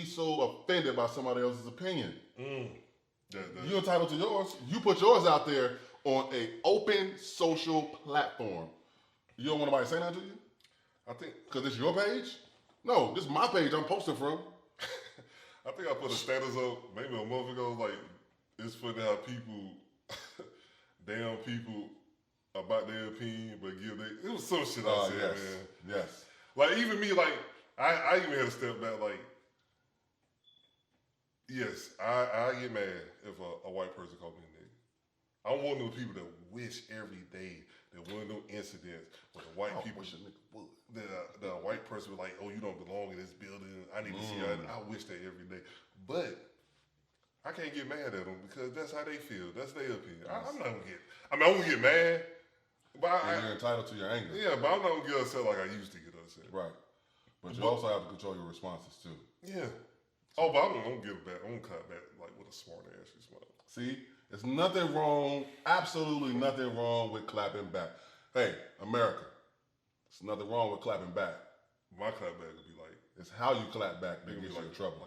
so offended by somebody else's opinion. You're entitled to yours. You put yours out there on an open social platform. You don't want nobody to say nothing to you? I think because it's your page. No, this is my page. I'm posting from. I think I put a status up maybe a month ago. Like, it's funny how people, damn people, about their opinion, but it was some shit I said, yes. man. Yes. Like, even me, like, I even had to step back, like, yes, I get mad if a white person called me a nigga. I'm one of those people that wish every day that one of those incidents where the white people, that a white person was like, oh, you don't belong in this building, I need to see you. I wish that every day. But I can't get mad at them because that's how they feel. That's their opinion. I'm not gonna get, I'm gonna get mad. But you're entitled to your anger. Yeah, but I'm not gonna get upset like I used to get upset. Right. But you also have to control your responses too. Yeah. Oh, but I'm gonna give back. I'm gonna cut back like with a smart ass response. See, there's nothing wrong, absolutely nothing wrong with clapping back. Hey, America, there's nothing wrong with clapping back. My clap back would be like, it's how you clap back that gets you in trouble.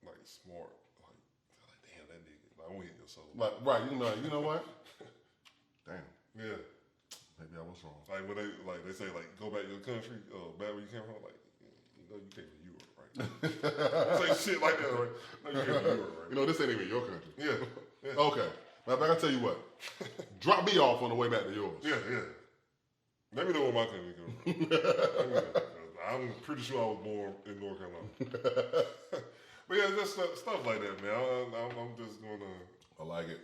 Like smart, like damn that nigga, like I won't hit your soul. Like right, you know what? Damn. Yeah. Maybe I was wrong. Like when they say like go back to your country, back where you came from, like you know you came from Europe, right? Say shit like that, right? No, you came from Europe, right? You know this ain't even your country. Yeah. Okay. Matter of fact, I tell you what. Drop me off on the way back to yours. Yeah. Let me know where my country comes from. I'm pretty sure I was born in North Carolina. But yeah, just stuff like that, man. I'm just gonna. I like it.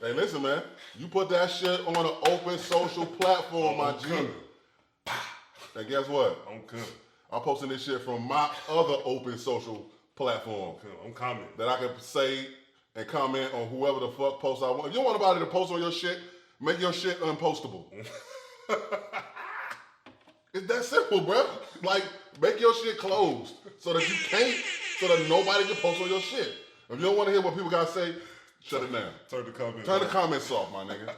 Hey, listen, man. You put that shit on an open social platform, my G. And guess what? I'm coming. I'm posting this shit from my other open social platform. I'm commenting. That I can say and comment on whoever the fuck posts I want. If you want anybody to post on your shit, Make your shit unpostable. It's that simple, bro. Like, make your shit closed so that you can't, so that nobody can post on your shit. If you don't want to hear what people got to say, shut it down. Turn the comments Turn the comments off, my nigga.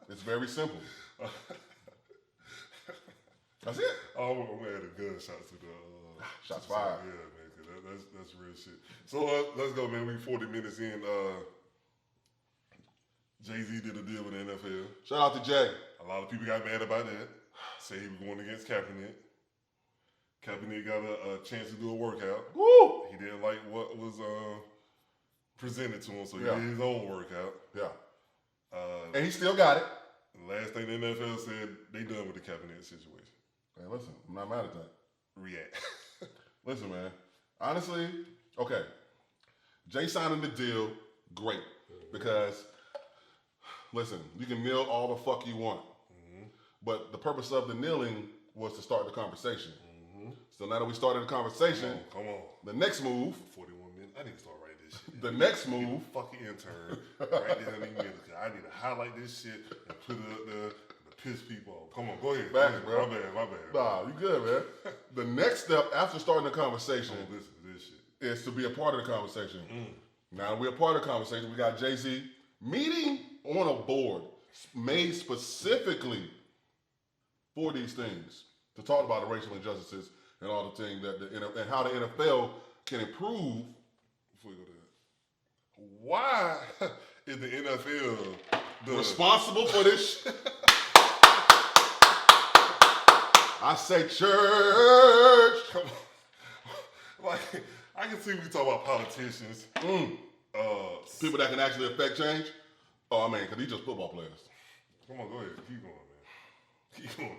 It's very simple. That's it. Oh, I'm gonna add a gunshot to the shots fired. Yeah, man, cause that's real shit. So let's go, man. We 40 minutes in. Jay-Z did a deal with the NFL. Shout out to Jay. A lot of people got mad about that. Say he was going against Kaepernick. Kaepernick got a chance to do a workout. Woo! He didn't like what was presented to him, so he Yeah. did his own workout. Yeah. And he still got it. The last thing the NFL said, they done with the Kaepernick situation. Man, listen, I'm not mad at that. React. Listen, man. Honestly, okay. Jay signing the deal, great. Because, listen, you can kneel all the fuck you want. But the purpose of the kneeling was to start the conversation. So now that we started the conversation, Come on. the next move, 41 minutes. I need to start writing this shit. the next move, Fucking intern. Right down in minutes. I need to highlight this shit and put it up there to piss people off. Come on, go ahead. Facts, bro. My bad. nah, you good, man. The next step after starting the conversation Listen to this shit. is to be a part of the conversation. Now that we're a part of the conversation, we got Jay-Z meeting on a board made specifically for these things, to talk about the racial injustices and all the things that and how the NFL can improve. Before we go there, why is the NFL Responsible for this shit. I say church. Come on. Like, I can see we talk about politicians. People that can actually affect change. Oh, I mean, because these just football players. Come on, go ahead. Keep going, man. Keep going.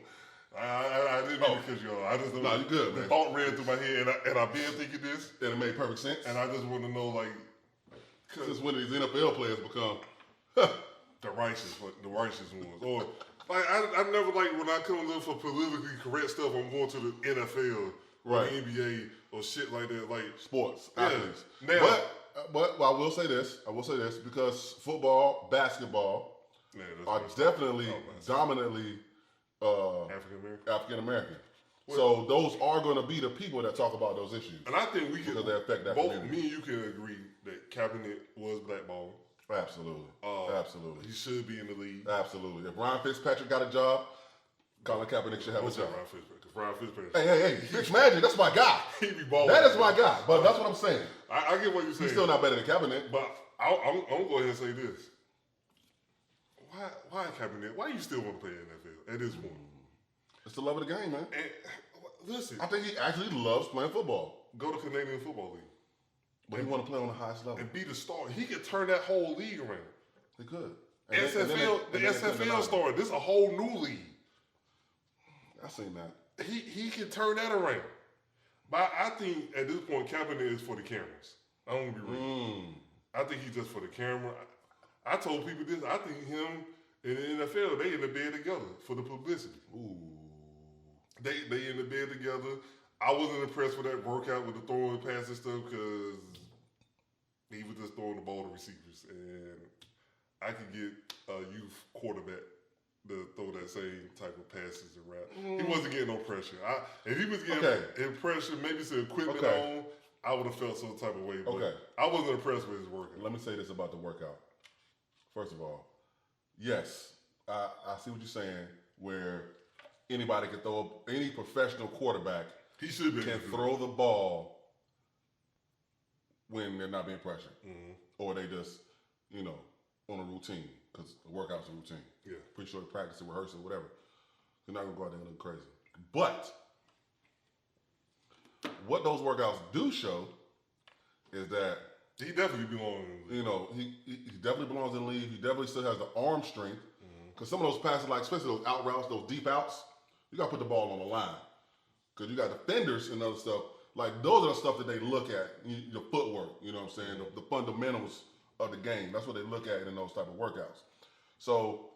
I didn't mean to cut you off. I just No, you good, the man. thought ran through my head, and I've been thinking this, And it made perfect sense. and I just want to know, like, Since when these NFL players become the righteous ones, or like I never like when I come look for politically correct stuff. I'm going to the NFL, or Right. the NBA, or shit like that. Like sports Yeah. athletes. Now- But I will say this. Because football, basketball man, are that's definitely dominantly African American. African American. So those are going to be the people that talk about those issues. And I think we can Because they affect that both community. me and you can agree that Kaepernick was blackballed. Absolutely. Absolutely. He should be in the league. Absolutely. If Ryan Fitzpatrick got a job, Colin Kaepernick should have a What's job. that, Ryan Fitzpatrick? Ryan Fitzpatrick. Hey, Fitzmagic, that's my guy. He be balling. That is my guy. But that's what I'm saying. I get what you're saying. He's still not better than Kaepernick. But I'm gonna go ahead and say this. Why Kaepernick? Why you still want to play in the NFL at this point? It's the love of the game, man. And listen, I think he actually loves playing football. go to Canadian Football League But he want to play on the highest level. and be the star. He could turn that whole league around. He could. The SFL started. This is a whole new league. I seen that. He can turn that around. But I think at this point, Kaepernick is for the cameras. I don't want to be real. I think he's just for the camera. I told people this. I think him and the NFL, they in the bed together for the publicity. Ooh. They in the bed together. I wasn't impressed with that workout with the throwing passes stuff because he was just throwing the ball to receivers. And I could get a youth quarterback to throw that same type of passes around. He wasn't getting no pressure. If he was getting pressure, maybe some equipment on, I would have felt some type of way. But I wasn't impressed with his workout. Let me say this about the workout. First of all, yes, I see what you're saying, where anybody can throw up, any professional quarterback He should be can throw the ball when they're not being pressured. Or they just, on a routine, because the workout's a routine. Yeah. Pretty sure the practice and rehearsal, whatever. They're not going to go out there and look crazy. But what those workouts do show is that He definitely belongs. he definitely belongs in the league. He definitely still has the arm strength. Because some of those passes, like especially those out routes, those deep outs, you got to put the ball on the line. Because you got defenders and other stuff. Like, those are the stuff that they look at, your footwork, you know what I'm saying? The fundamentals of the game. That's what they look at in those type of workouts. So,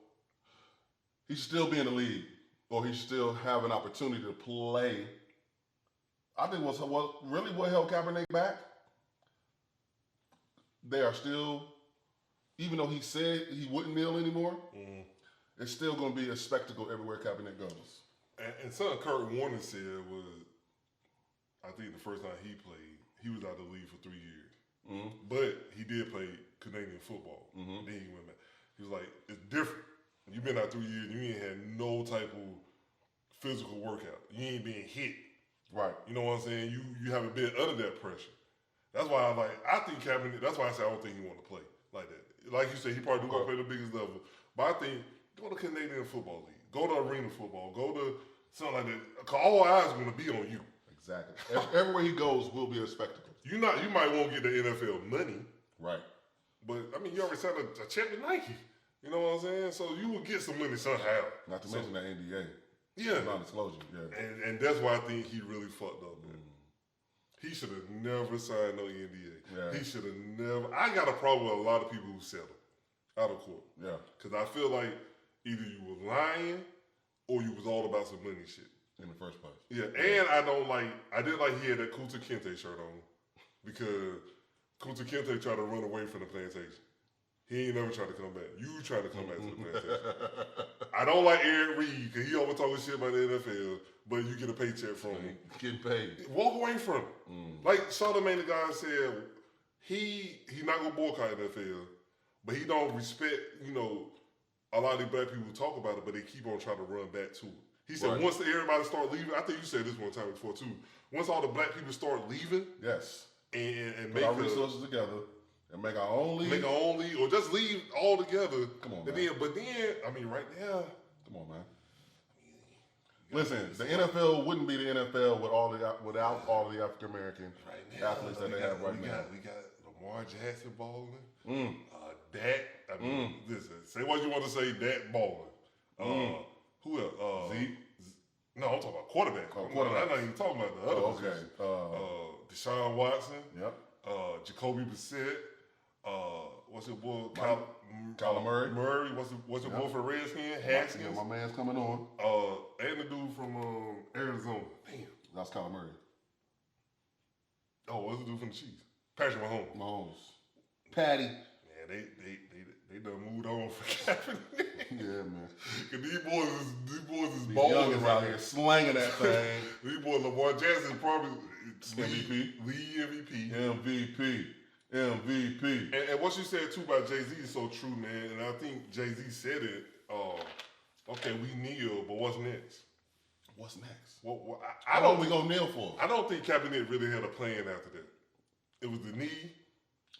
he should still be in the league. Or he should still have an opportunity to play. I think what held Kaepernick back, they are still, even though he said he wouldn't kneel anymore, it's still going to be a spectacle everywhere Kaepernick goes. And something Kurt Warner said was, I think the first time he played, he was out of the league for 3 years. Mm-hmm. But he did play Canadian football. Mm-hmm. Then he went back. He was like, it's different. You've been out 3 years, you ain't had no type of physical workout. You ain't being hit. Right. You know what I'm saying? You haven't been under that pressure. That's why I think Kaepernick, that's why I say I don't think he want to play like that. Like you said, he probably do want to play the biggest level. But I think go to Canadian Football League. Go to arena football. Go to something like that. Because all eyes are going to be on you. Exactly. Everywhere he goes will be a spectacle. You might won't get the NFL money. Right. But, I mean, you already signed a check with Nike. You know what I'm saying? So you will get some money somehow. Not to mention the NDA. Yeah. Non-disclosure. Yeah. And that's why I think he really fucked up, man. He should have never signed no NDA. Yeah. He should have never. I got a problem with a lot of people who settle out of court. Yeah. Because I feel like either you were lying or you was all about some money shit. In the first place. Yeah, and I didn't like he had that Kunta Kinte shirt on because Kunta Kinte tried to run away from the plantation. He ain't never tried to come back. You tried to come back to the plantation. I don't like Eric Reed because he always talking shit about the NFL, but you get a paycheck from him. Getting paid. Walk away from him. Like Charlamagne the guy said, he not gonna boycott NFL, but he don't respect, a lot of these black people talk about it, but they keep on trying to run back to it. He said once everybody start leaving, I think you said this one time before too. Once all the black people start leaving, yes, and make our resources together and make our own league, or just leave all together. Come on, man. I mean, right now, come on, man. Listen, the NFL wouldn't be the NFL without all the African American athletes that they have right now. We got Lamar Jackson balling. Dak. I mean, listen. Say what you want to say. Dak balling. Who else? Zeke? No, I'm talking about quarterback. Quarterback. I'm not even talking about the other okay. Deshaun Watson. Yep. Jacoby Brissett. What's your boy? Kyler Murray. What's your boy for Redskins? Haskins. Yeah, my man's coming on. And the dude from Arizona. Damn. That's Kyler Murray. Oh, what's the dude from the Chiefs? Patrick Mahomes. Patty. Man, they done moved on for Kaepernick. Yeah, man. Cause these boys is balling out here slanging that thing. These boys, Lamar Jackson probably MVP. League MVP. And what you said too about Jay-Z is so true, man. And I think Jay-Z said it. Okay, we kneel, but what's next? What's next? How long we gonna kneel for? I don't think Kaepernick really had a plan after that. It was the knee.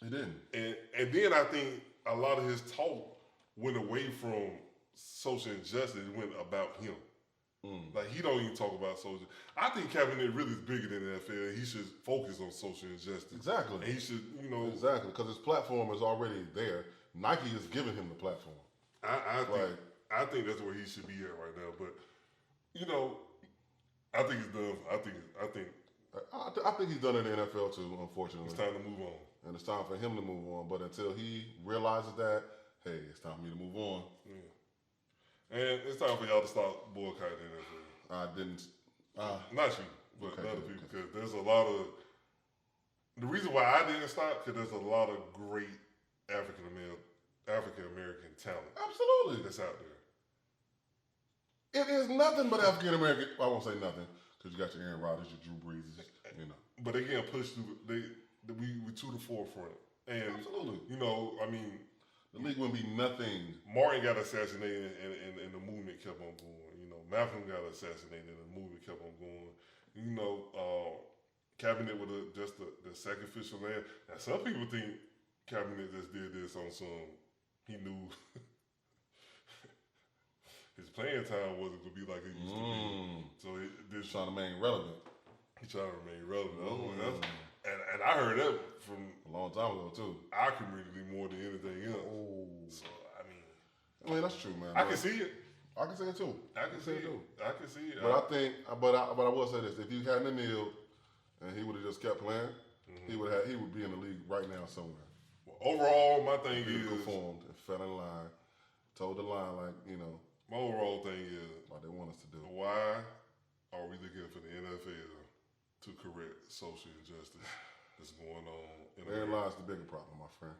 It didn't. And then I think a lot of his talk went away from social injustice. It went about him. Like, he don't even talk about social. I think Kaepernick really is bigger than the NFL. He should focus on social injustice. Exactly. And he should, Exactly, because his platform is already there. Nike is giving him the platform. I think that's where he should be at right now. But, I think it's done. I think he's done it in the NFL too, unfortunately. It's time to move on. And it's time for him to move on. But until he realizes that, hey, it's time for me to move on. Yeah. And it's time for y'all to stop boycotting the NFL. I didn't. Not you, but other people. Because there's a lot of. The reason why I didn't stop, because there's a lot of great African American talent. Absolutely. That's out there. It is nothing but African American. I won't say nothing, because you got your Aaron Rodgers, your Drew Brees, But they getting pushed through. We to the forefront. And, absolutely. The league wouldn't be nothing. Martin got assassinated and the movement kept on going. Malcolm got assassinated and the movement kept on going. Kaepernick with just the sacrificial lamb. Now, some people think Kaepernick just did this on some, he knew his playing time wasn't going to be like it used to be. So he's trying to remain relevant. He's trying to remain relevant. And I heard that from a long time ago too. Our community more than anything else. So I mean that's true, man. I can see it. I can see it too. I can see it. But I will say this: if he hadn't kneeled and he would have just kept playing, he would be in the league right now somewhere. Well, overall, my thing is performed and fell in line, told the line My overall thing is what they want us to do. Why are we looking for the NFL to correct social injustice that's going on? There lies the bigger problem, my friend.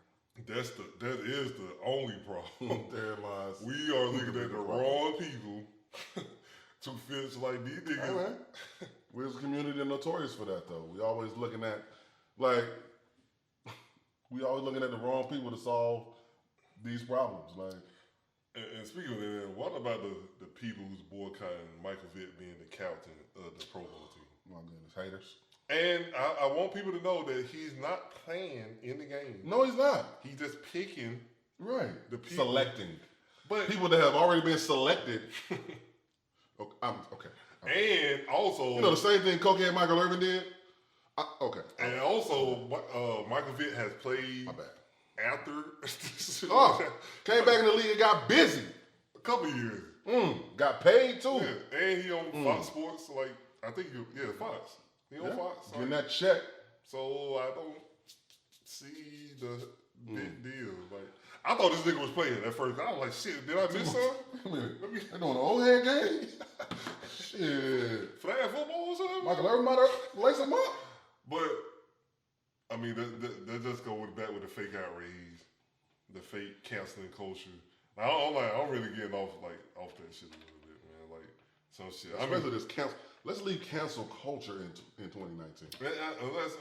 That is the only problem. Therein lies. We are looking at the wrong people to finish like these niggas. Hey man, we as a community are notorious for that though. We always looking at the wrong people to solve these problems. Like, and speaking of that, what about the people who's boycotting Michael Vick being the captain of the Pro Bowl team? my goodness, haters. And I want people to know that he's not playing in the game. No, he's not. He's just picking Right. the people. Selecting. But People that have already been selected. Okay. and also, You know the same thing Cocaine Michael Irvin did? Okay. and also, Michael Vick has played My bad. after Came back in the league and got busy. a couple years. Got paid too. Yeah, and he on Fox Sports. Like I think, Fox. He on Fox. Getting that check. So I don't see the big deal. Like I thought this nigga was playing at first. I was like, shit, did I miss something? They doing an old head game? Shit. Flag football or something? Michael Irvin might have laced him up. But I mean, that just go back with the fake outrage, the fake canceling culture. I'm really getting off that shit a little bit, man. Like some shit. Especially this cancel. Let's leave cancel culture in 2019. Unless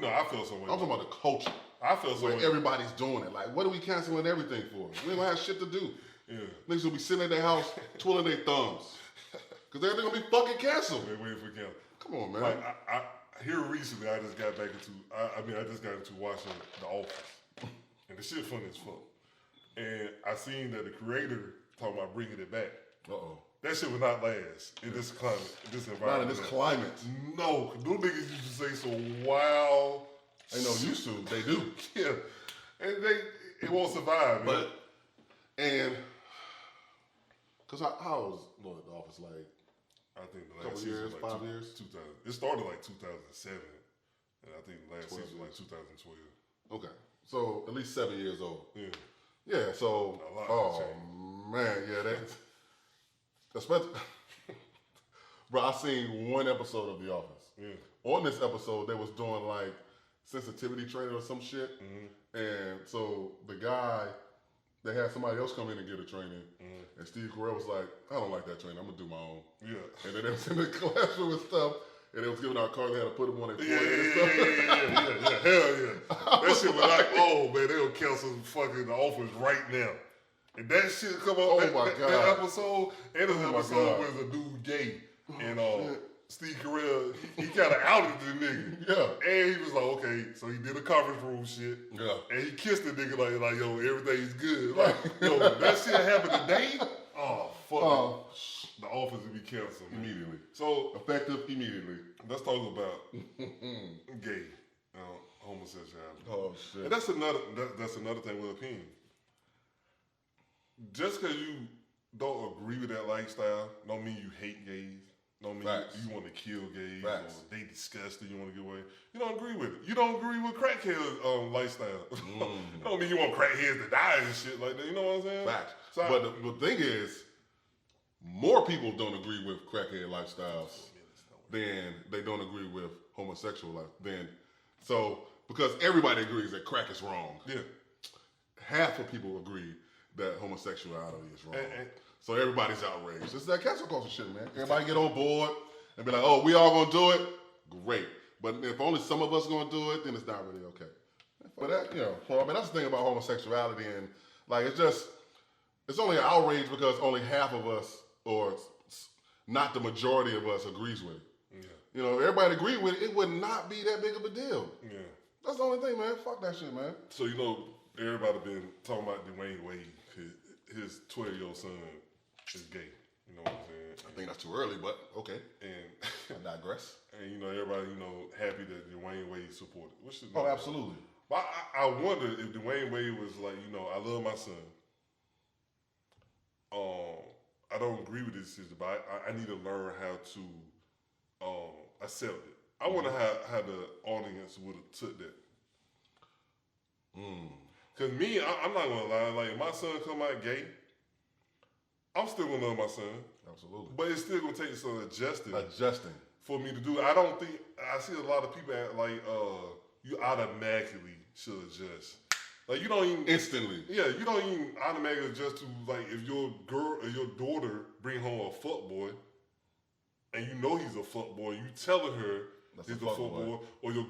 I feel some way. I'm talking about the culture. I feel some Where way. everybody's doing it. Like, what are we canceling everything for? We don't have shit to do. Yeah. Niggas will be sitting at their house twiddling their thumbs. Because everything gonna be fucking canceled. They're waiting for cancel. Come on, man. Like I here recently, I just got back into. I just got into watching The Office, and the shit funny as fuck. And I seen that the creator talking about bringing it back. Uh-oh. That shit would not last in this climate, in this environment. Not in this climate. No, them niggas used to say so wild. Ain't no used to. They do. Yeah, and it won't survive. Man. Cause how was The Office like? I think the Couple last season years, was 5 years? 2000. It started like 2007, and I think the last season was like 2012. Okay, so at least 7 years old. Yeah. Yeah. So, A lot has man, yeah, that's especially. Bro, I seen one episode of The Office. Yeah. On this episode, they was doing like sensitivity training or some shit, and so the guy, they had somebody else come in and get a training, and Steve Carell was like, "I don't like that training. I'm gonna do my own." Yeah. And then they was in the classroom and stuff, and they was giving out cards. They had to put them on their forehead and stuff. Yeah. Hell yeah. That shit was like, oh man, they'll cancel fucking The Office right now. And that shit come up. That episode, and this episode was a dude gay, and Steve Carell, he kind of outed the nigga. Yeah. And he was like, okay, so he did a conference room shit. Yeah. And he kissed the nigga like, yo, everything's good. Like, yo, that shit happened today. Oh, fuck it. The Office would be canceled Immediately. So Effective immediately. let's talk about gay homosexuality. Oh shit. And that's another thing with opinion. Just because you don't agree with that lifestyle, don't mean you hate gays. Don't mean you want to kill gays or they disgusting. You want to get away. You don't agree with it. You don't agree with crackhead lifestyle. Don't mean you want crackheads to die and shit like that. You know what I'm saying? Facts. So but the thing is, more people don't agree with crackhead lifestyles than they don't agree with homosexual life. So because everybody agrees that crack is wrong. Yeah. Half of people agree that homosexuality is wrong. So everybody's outraged. It's that cancel culture shit, man. Everybody get on board and be like, oh, we all gonna do it? Great. But if only some of us gonna do it, then it's not really okay. But that, that's the thing about homosexuality, and like it's only an outrage because only half of us, or not the majority of us, agrees with it. Yeah. If everybody agreed with it, it would not be that big of a deal. Yeah. That's the only thing, man. Fuck that shit, man. So everybody been talking about Dwayne Wade. His 12-year-old son is gay. You know what I'm saying? I think that's too early, but okay. And I digress. And everybody happy that Dwayne Wade supported. Absolutely. But I wonder if Dwayne Wade was like, I love my son. I don't agree with this decision, but I need to learn how to accept it. I wonder how the audience would have took that. Cause me, I'm not gonna lie. Like, if my son come out gay, I'm still gonna love my son. Absolutely. But it's still gonna take some adjusting for me to do it. I don't think I see a lot of people at like you automatically should adjust. Like you don't even instantly. Yeah, you don't even automatically adjust to like if your girl or your daughter bring home a fuck boy, and you know he's a fuck boy, you telling her That's he's a fuck boy, or your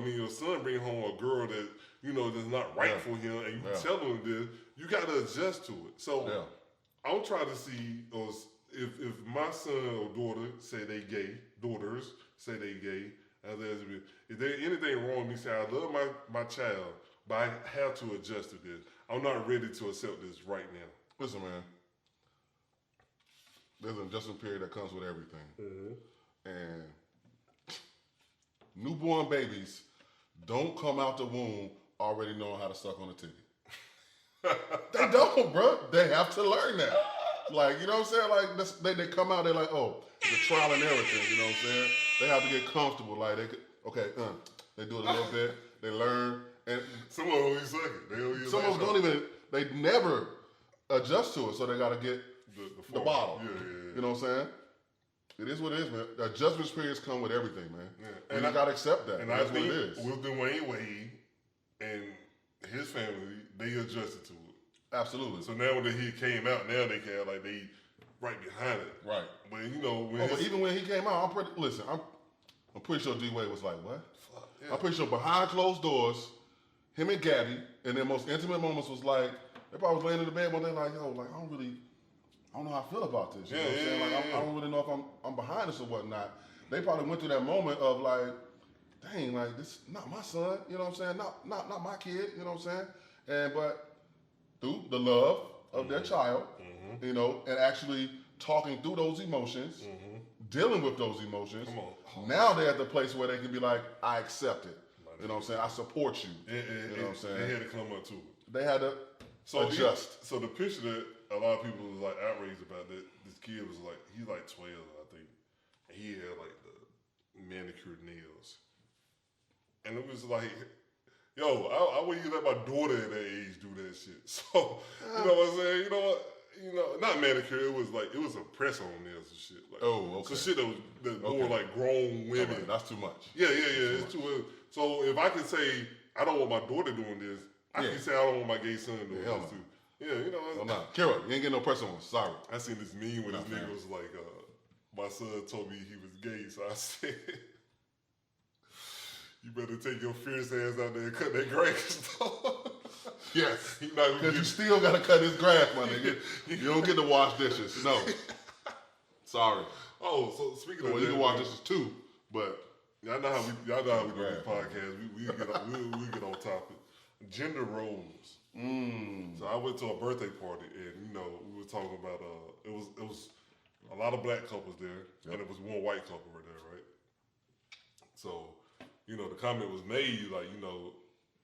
your son bring home a girl that you know that's not right for him, and you tell him this, you got to adjust to it. So I'm trying to see if my son or daughter say they gay, daughters say they gay, as lesbian, is there anything wrong with me saying I love my child? But I have to adjust to this. I'm not ready to accept this right now. Listen, man. There's an adjustment period that comes with everything. And newborn babies don't come out the womb already knowing how to suck on a titty. They don't, bro. They have to learn that. Like, you know what I'm saying? Like, they come out, they're like, oh, it's a trial and error thing, you know what I'm saying? They have to get comfortable. Like, they do it a little bit. They learn. And some of them only suck it. Some of them don't even, they never adjust to it, so they got to get the bottle. Yeah. You know what I'm saying? It is what it is, man. The adjustment periods come with everything, man. Yeah. And you got to accept that. And that's I think what it is. with Dwayne Wade and his family, they adjusted to it. Absolutely. So now when he came out, now they can like they right behind it. Right. But you know, but even when he came out, I'm pretty sure D Wade was like, what? Fuck, yeah. I'm pretty sure behind closed doors, him and Gabby, in their most intimate moments was like, they probably was laying in the bed one day like, yo, like, I don't know how I feel about this. You know what I'm saying? Like, I don't really know if I'm behind this or whatnot. They probably went through that moment of like, dang, like, this not my son, you know what I'm saying? Not my kid, you know what I'm saying? But through the love of their child, you know, and actually talking through those emotions, dealing with those emotions, now they're at the place where they can be like, I accept it. You know what I'm saying? I support you. You know what I'm saying? They had to come up to it. They had to adjust. So the picture that a lot of people was like outraged about, that this kid was like, he's like 12, I think. And he had like the manicured nails. And it was like, yo, I wouldn't even let my daughter at that age do that shit. So, you know what I'm saying? You know, not manicure, it was a press on nails and shit. Like, okay. So shit that more like grown women. Right, that's too much. Yeah, it's too much. So if I can say, I don't want my daughter doing this, I can say I don't want my gay son doing this too. Yeah, you know. No. Kira, you ain't getting no press on. Sorry. I seen this meme where this nigga was like, my son told me he was gay, so I said, you better take your fierce ass out there and cut that grass. Yes. Because you still got to cut his grass, my nigga. You don't get to wash dishes. No. Sorry. Oh, so speaking of that, you can wash dishes too, but y'all know how we do this podcast. We get on topic. Gender roles. So I went to a birthday party, and you know we were talking about it was a lot of black couples there, and it was one white couple right there, right? So you know the comment was made like, you know,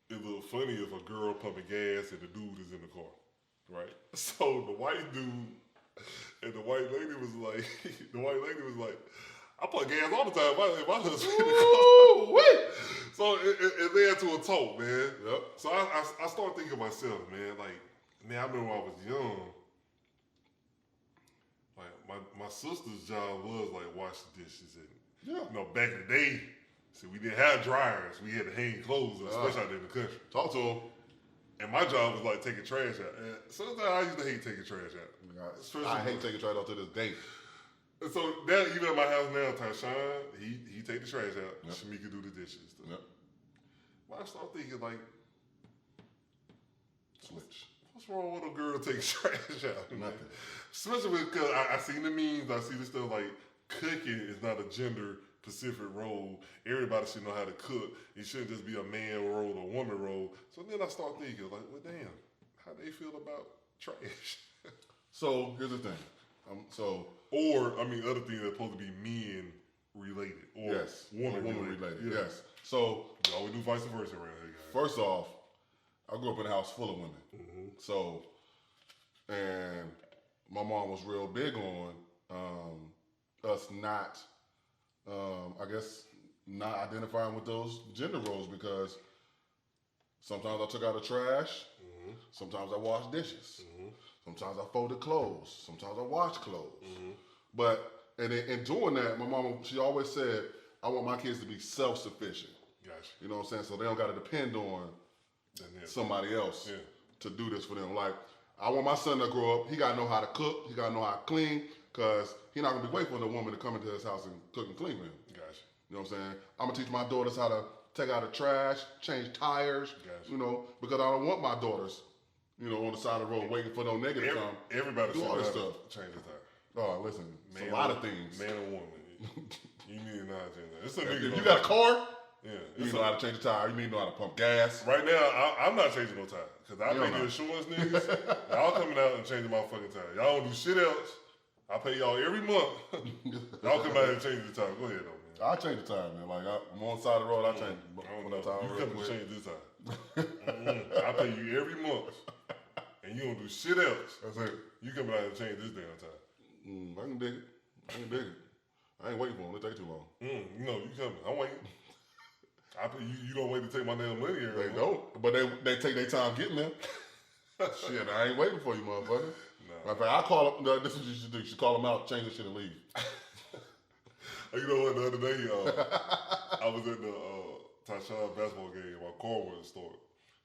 it look funny if a girl pumping gas and the dude is in the car, right? So the white dude and the white lady was like, I put gas all the time. My husband in the car. Wait. So it led to a talk, man. Yep. So I started thinking to myself, man, like, man, I remember when I was young, like my sister's job was like wash the dishes, and you know, back in the day, see, we didn't have dryers. We had to hang clothes, especially out there in the country. Talk to him. And my job was like taking trash out. And sometimes I used to hate taking trash out. I hate taking trash out to this day. And so now, even at my house now, Tyshawn, he take the trash out. Yep. Shamika do the dishes. Yep. But I start thinking like, switch. What's wrong with a girl taking trash out? Nothing. Especially because I seen the memes. I see this stuff like cooking is not a gender specific role. Everybody should know how to cook. It shouldn't just be a man role or woman role. So then I start thinking like, well, damn, how they feel about trash? So here's the thing. Other things that are supposed to be men related or woman related. Yes. So we always do vice versa around here, guys. First off, I grew up in a house full of women. So, and my mom was real big on us not, not identifying with those gender roles, because sometimes I took out the trash, sometimes I washed dishes, sometimes I folded clothes, sometimes I washed clothes. But in doing that, my mama, she always said, I want my kids to be self-sufficient. Gotcha. You know what I'm saying? So they don't got to depend on somebody else to do this for them. Like, I want my son to grow up. He got to know how to cook. He got to know how to clean, because he's not going to be waiting for the woman to come into his house and cook and clean for him. Gotcha. You know what I'm saying? I'm going to teach my daughters how to take out the trash, change tires, you know, because I don't want my daughters, you know, on the side of the road waiting for no nigga to come. Everybody do all this stuff. Change the tire. Oh, listen, it's a lot of things. Man or woman. You need to know how to change that. It's a nigga. If you got a car, yeah, you know how to change the tire. You need to know how to pump gas. Right now, I'm not changing no tire. Because I pay the insurance niggas. Y'all coming out and changing my fucking tire. Y'all don't do shit else. I pay y'all every month. Y'all come out and change the tire. Go ahead, though, man. I'll change the tire, man. Like, I'm on the side of the road, I'll change the tire. You come and change this tire. I pay you every month. And you don't do shit else. That's it. You come out and change this damn tire. I can dig it. I ain't waiting for him. It take too long. You know, you coming. I'm waiting. You don't wait to take my damn money here. They don't. But they take their time getting there. Shit, I ain't waiting for you, motherfucker. Nah. Matter of fact, I call up. This is what you should do. You should call them out, change the shit, and leave. You know what? The other day, I was at the Tyshawn basketball game. My car wasn't started.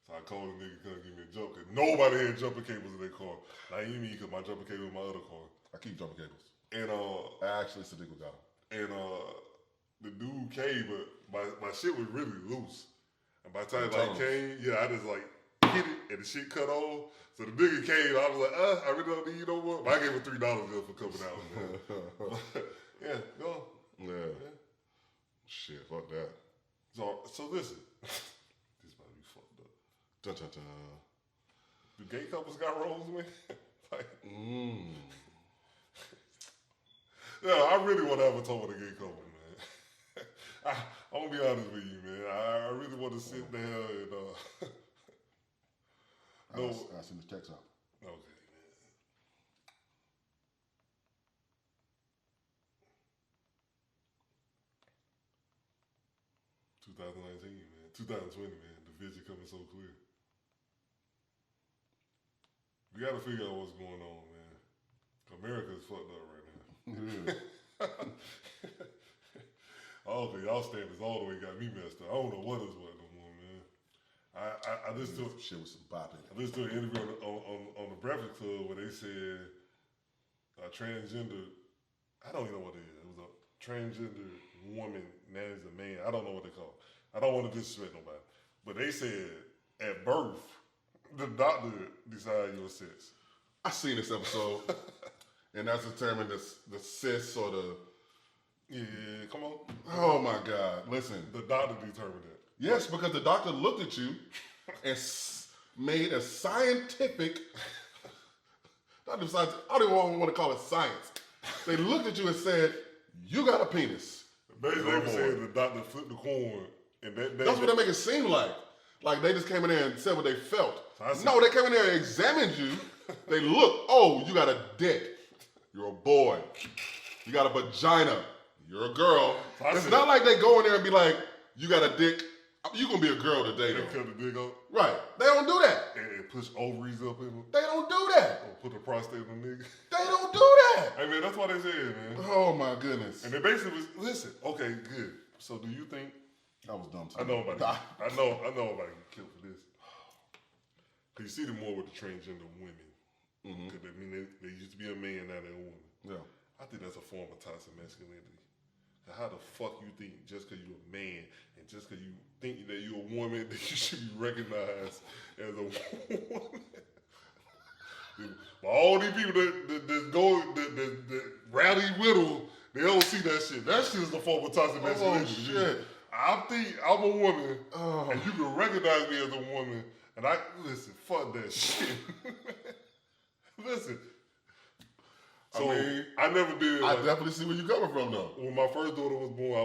So I called the nigga to come give me a jump. Because nobody had jumper cables in their car. Now, you mean because my jumper cable in my other car. I keep jumper cables. And actually, Sadiq got them. And the dude came, but my shit was really loose. And by the time I came, I just like hit it and the shit cut off. So the nigga came, I was like, I really don't need you no more. But I gave him $3 just for coming out. Yeah, go. Yeah. Shit, fuck that. So listen, this might be fucked up. Dun, dun, dun. Do gay couples got roles, man? Yeah, I really want to have a talk with a gay couple, man. I'm gonna be honest with you, man. I really want to sit there and I seen the text out. Okay, man. 2019, man. 2020, man. The vision coming so clear. We gotta figure out what's going on, man. America's fucked up right now. Okay, y'all standards all the way got me messed up. I don't know what is what no more, man. I listened to shit with some bopping. I listened to an interview on the Breakfast Club where they said transgender. I don't even know what it is. It was a transgender woman marries a man. I don't know what they call it. I don't want to disrespect nobody, but they said at birth the doctor decided your sex. I seen this episode, and that's determined the cis or the. Yeah, come on. Oh my God! Listen, the doctor determined it. Yes, because the doctor looked at you and made a scientific. I don't even want to call it science. They looked at you and said, "You got a penis." Basically, they said the doctor flipped the coin, and that's what they make it seem like. Like they just came in there and said what they felt. No, they came in there and examined you. They looked. Oh, you got a dick. You're a boy. You got a vagina. You're a girl. It's not like they go in there and be like, "You got a dick. You gonna be a girl today." They cut the dick up. Right. They don't do that. And push ovaries up in them. They don't do that. Or put a prostate on the nigga. They don't do that. Hey man, that's what they said, man. Oh my goodness. And they basically was, listen, okay, good. So do you think I was dumb too. I know about it. I know about get killed for this. Cause you see them more with the transgender women. Cause I mean they used to be a man, now they're a woman. Yeah. I think that's a form of toxic masculinity. How the fuck you think just because you're a man and just because you think that you're a woman that you should be recognized as a woman? But all these people that rally with them, they don't see that shit. That shit is a form of toxic masculinity. Oh shit! I think I'm a woman, and you can recognize me as a woman, and listen. Fuck that shit. Listen. So I never did. I definitely see where you're coming from, though. When my first daughter was born, I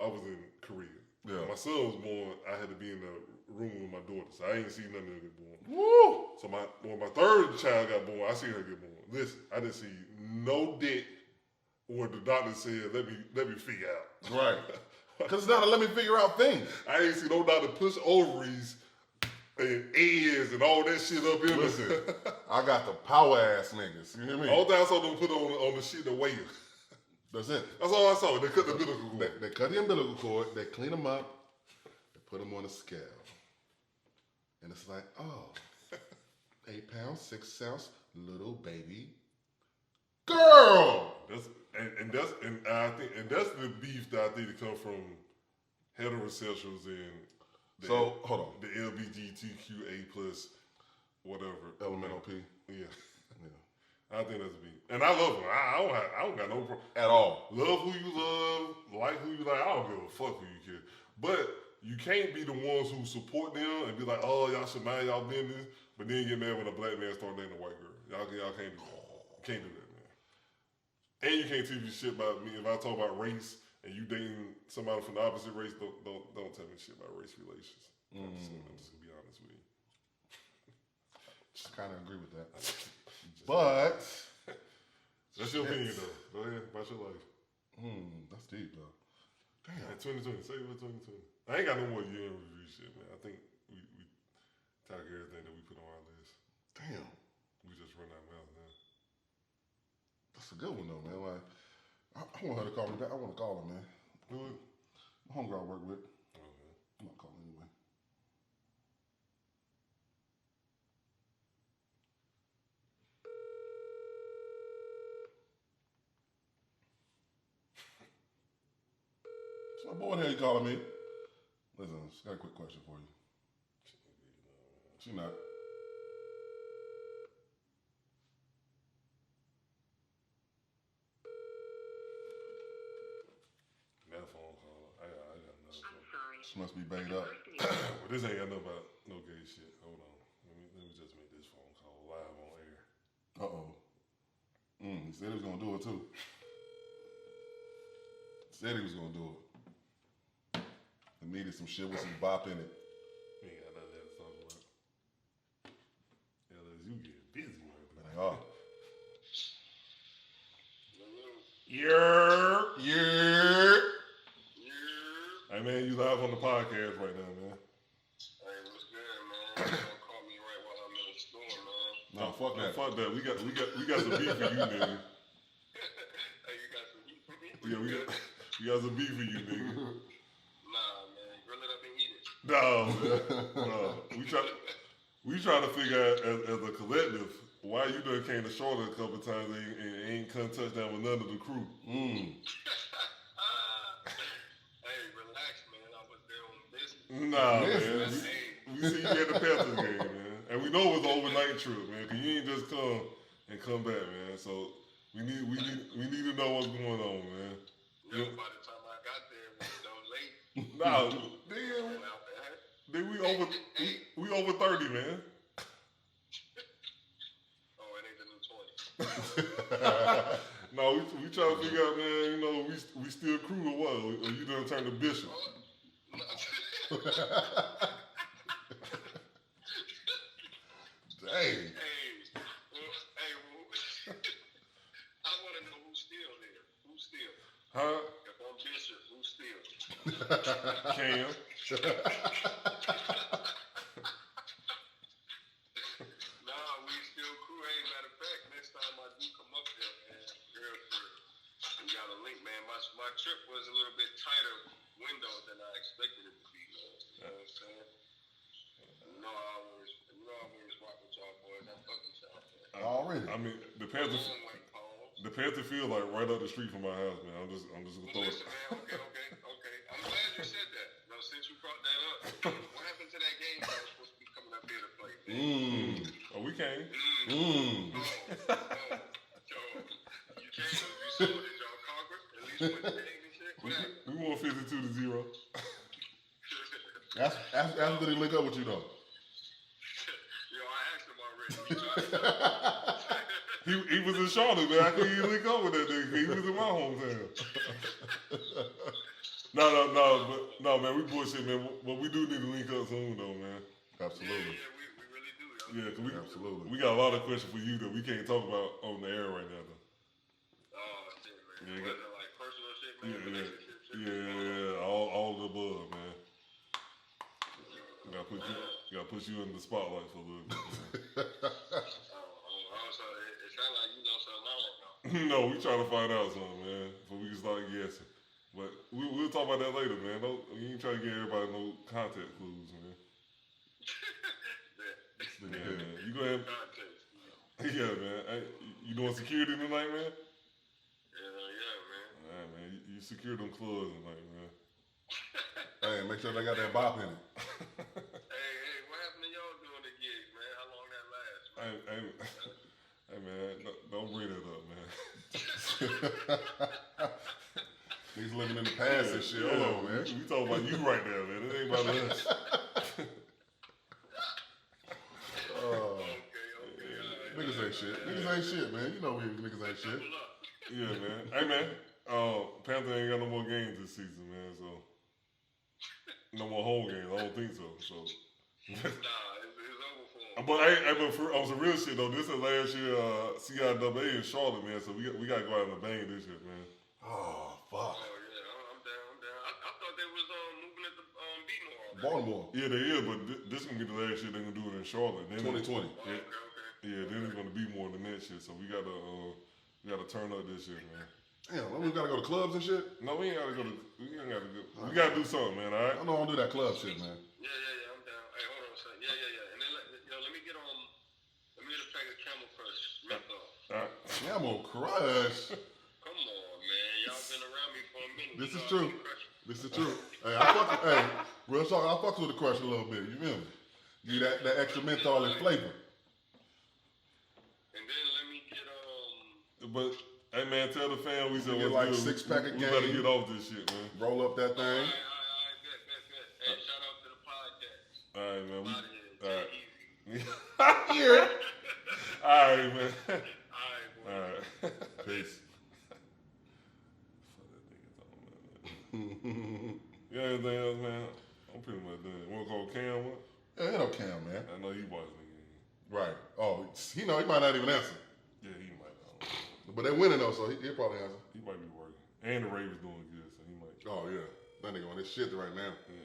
was in Korea. Yeah. When my son was born, I had to be in the room with my daughter, so I ain't seen nothing of it born. Woo! So when my third child got born, I seen her get born. Listen, I didn't see no dick when the doctor said, "Let me figure out." Right. Because it's not a let me figure out thing. I ain't see no doctor push ovaries and eggs and all that shit up in. Listen, I got the power ass niggas. You hear me? All that I saw them put on the shit the weigh it. That's it. That's all I saw. They cut the umbilical cord. They cut the umbilical cord. They clean them up. put them on a scale. And it's like, oh, 8 pounds, 6 ounce, little baby girl. That's the beef that I think that comes from heterosexuals and hold on. The LGBTQA plus whatever. Elemental P. Yeah. I think that's a beef. And I love them. I don't got no problem. At all. Love who you love, like who you like. I don't give a fuck who you care. But you can't be the ones who support them and be like, oh, y'all should mind y'all business, but then get mad when a black man start dating a white girl. Y'all can't do that. You can't do that, man. And you can't teach me shit about me. If I talk about race and you dating somebody from the opposite race, don't tell me shit about race relations. I'm just gonna be honest with you. Just kind of agree with that. But that's your opinion, though. Go ahead, about your life. That's deep, though. Damn. 2020. Say what 2020. I ain't got no more year in review shit, man. I think we talk everything that we put on our list. Damn. We just run our mouth now. That's a good one, though, man. Like, I want her to call me back. I want to call her, man. Who? My homegirl I work with. Okay. I'm not calling anyway. It's my boy here calling me. Listen, she's got a quick question for you. She not. That phone call. I got another phone. She must be banged up. Well, this ain't got nothing about no gay shit. Hold on. Let me just make this phone call live on air. Uh-oh. He said he was going to do it, too. Said he was going to do it. It needed some shit with some bop in it. We ain't got nothing else to talk about. Hell, you get busy right But they are. Yeah. Hey, man, you live on the podcast right now, man. Hey, what's good, man? Don't call me right while I'm in the store, man. No, fuck that. Fuck that. We got some beef for you, nigga. Hey, you got some heat for me? Yeah, we got some beef for you, nigga. Nah, man. Grill it up and eat it. No. We try to figure out as a collective why you done came to Charlotte a couple of times and ain't come touchdown with none of the crew. Hey, relax, man. I was there on business. Nah, man. We see you at the Panthers game, man. And we know it was an overnight trip, man. Cause you ain't just come back, man. So we need to know what's going on, man. Yeah, by the time I got there, it was so late. Nah, then we over 30, man. Oh, it ain't the new 20. No, we try to figure out, man. You know, we still crew or what? Or you done turn to Bishop? Dang. Hey, I want to know who's still there. Who's still? Huh? If I'm Bishop, who's still? Cam. Nah, we still crew. Hey, matter of fact, next time I do come up there, man, girl, we got a link, man. My trip was a little bit tighter window than I expected it to be, man. You know what I'm saying? I always rock with y'all boys. I fuck with y'all, man. Already. I mean, the Panther feel like right up the street from my house, man. I'm just gonna throw it. Listen, man, okay. I'm glad you said that. You know, since you brought that up, what happened to that game that was supposed to be coming up here to play, man? Oh, we came. Yo, you came, you saw it, y'all conquered, at least win the game and shit. What happened? We won 52-0. Ask him, did he link up with you, though? Yo, I asked him already. He was in Charlotte, man. I couldn't even link up with that nigga. He was in my hometown. No, man. We bullshit, man. But we do need to link up soon, though, man. Absolutely. Yeah, we really do, yo. Yeah, cause Absolutely. we got a lot of questions for you that we can't talk about on the air right now, though. Oh, shit, man. Yeah, Was it like personal shit, man? Yeah, Relationship shit? yeah, all the above, man. Gotta put you in the spotlight for a little bit. So it sounds like you know something I don't know. No, we trying to find out something, man, before we can start guessing. But we we'll talk about that later, man. You ain't trying to get everybody no contact clues, man. Yeah, you go ahead. Yeah, man. Hey, you doing security tonight, man? Yeah, man. All right, man. You secure them clubs tonight, man. Hey, make sure they got that bop in it. Hey, what happened to y'all doing the gig, man? How long that lasts, man? Hey, man. Don't bring that up, man. He's living in the past and shit. Hold on, man. We talking about you right now, man. It ain't about us. Niggas ain't shit. Niggas ain't shit, man. You know niggas ain't shit. Yeah, man. Hey, man. Panther ain't got no more games this season, man. So no more home games. I don't think so. Nah, it's over for him. But on some real shit though, this is last year CIAA in Charlotte, man. So we got to go out in the bang this year, man. Oh, fuck. Oh yeah, I'm down. I thought they was moving it to Beatmore. Baltimore. Yeah, they is, but this gonna be the last year they're gonna do it in Charlotte. Then 2020. Okay. Yeah, then it's gonna be more than that shit. So we gotta turn up this year, man. Damn, we gotta go to clubs and shit? No, we ain't gotta go. We gotta do something, man. All right. I know I don't do that club shit, man. Yeah, I'm down. Hey, hold on a second. Yeah. And then let me get a pack of Camel Crush menthol. All right. Camel Crush. Come on, man. Y'all been around me for a minute. This You is know true. I be crushing. This is true. Hey, real talk, I fuck with the Crush a little bit. You feel me? Give you that extra menthol and flavor. And then let me get But hey, man, tell the fam we said get what's like good. 6-pack a We better game. get off this shit, man. Roll up that thing. All right, bet. Hey, shout out to the podcast. All right, man. Out of here. All right. Take it easy. Yeah. All right, man. All right, boy. All right. Peace. You got anything else, man? I'm pretty much done. You want to call Cam what? Yeah, it don't count, man. I know he watching the game. Right. Oh, he might not even answer. Yeah, he might. I don't know. But they winning though, so he'll probably answer. He might be working. And the Ravens doing good, so he might. Oh yeah. That nigga on this shit right now. Yeah.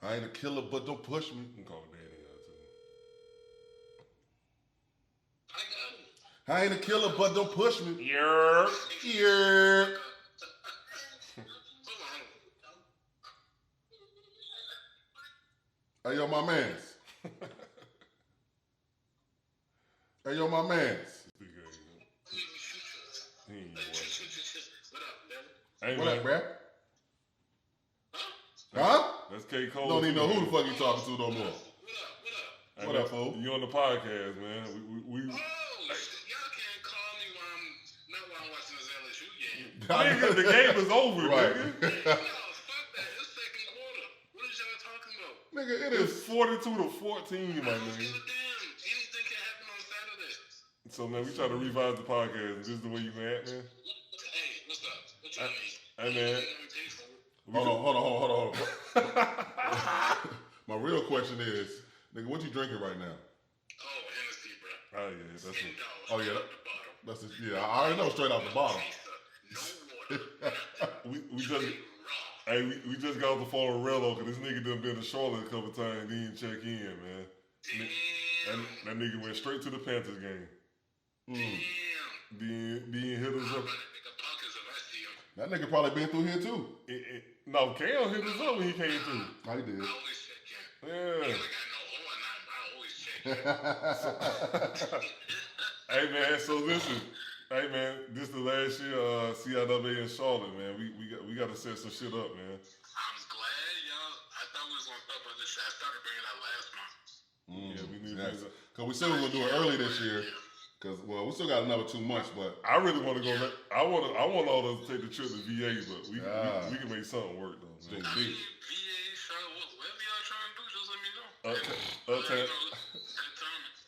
I ain't a killer, but don't push me. You can call Danny out too. I got it. I ain't a killer, but don't push me. Yeah. Yeah. Hey yo, my mans. Hey yo, my mans. He ain't watching. What up, man? Hey, What man. up, bruh? Huh? That's K. Cole. Don't even know who the fuck you talking to no more. What up? Hey, What man, up, fool? You on the podcast, man. We Oh, shit. Y'all can't call me not while I'm watching this LSU game. nigga, the game is over, Right. nigga. No, fuck that. It's second quarter. What is y'all talking about? Nigga, it It's is. 42-14, my I don't give nigga. a damn. Anything can happen on Saturday. So, man, we try to revive the podcast. Is this the way you gonna act, man? Hey, what's up? What you mean? Hey, man. Hold on. My real question is, nigga, what you drinking right now? Oh, Hennessy, bro. Oh, yeah, that's it. $10. Oh, yeah. Out the bottom. That's just, yeah. I already know straight off the bottom. No water. We just... Hey, we just got off the phone with Rello, because this nigga done been to Charlotte a couple times and didn't check in, man. Damn. That nigga went straight to the Panthers game. Mm. Then hit us up. That nigga probably been through here too. No, Cam hit us up when he came through. Oh, he did. I always check in. Yeah. I got no whole night, but I always check in. Hey, man, so listen. Hey, man, this the last year CIAA in Charlotte, man. We got to set some shit up, man. I'm glad y'all. I thought we was gonna talk about this shit. I started bringing that last month. Yeah, we need Yes. to. Cause we said we were gonna do it early this year. Cause well, we still got another 2 months, but I really want to go. I want all of us to take the trip to VA, but we can make something work though. Man. Big deep. VA, whatever y'all trying to do, just let me know. Uptown,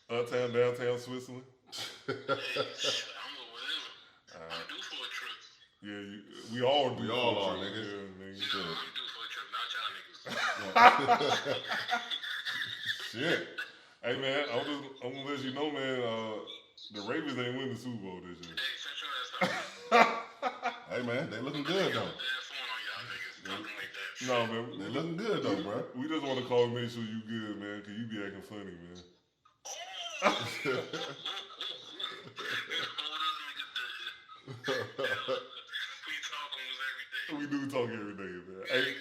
Good timing. downtown Switzerland. Hey, I'm with whatever. I'm due for a trip. Yeah, we all do. We all are, nigga. Yeah, nigga. You know, I'm due for a trip, not y'all niggas. Shit. Hey man, I'm gonna let you know, man. The Ravens ain't win the Super Bowl this year. Hey, shut your ass up. Hey man, they looking good though. Dead phone on y'all niggas talking like that. No, man. They looking good though, bro. We just want to call and make sure you good, man, because you be acting funny, man. We talking was We do talk every day, man. Hey,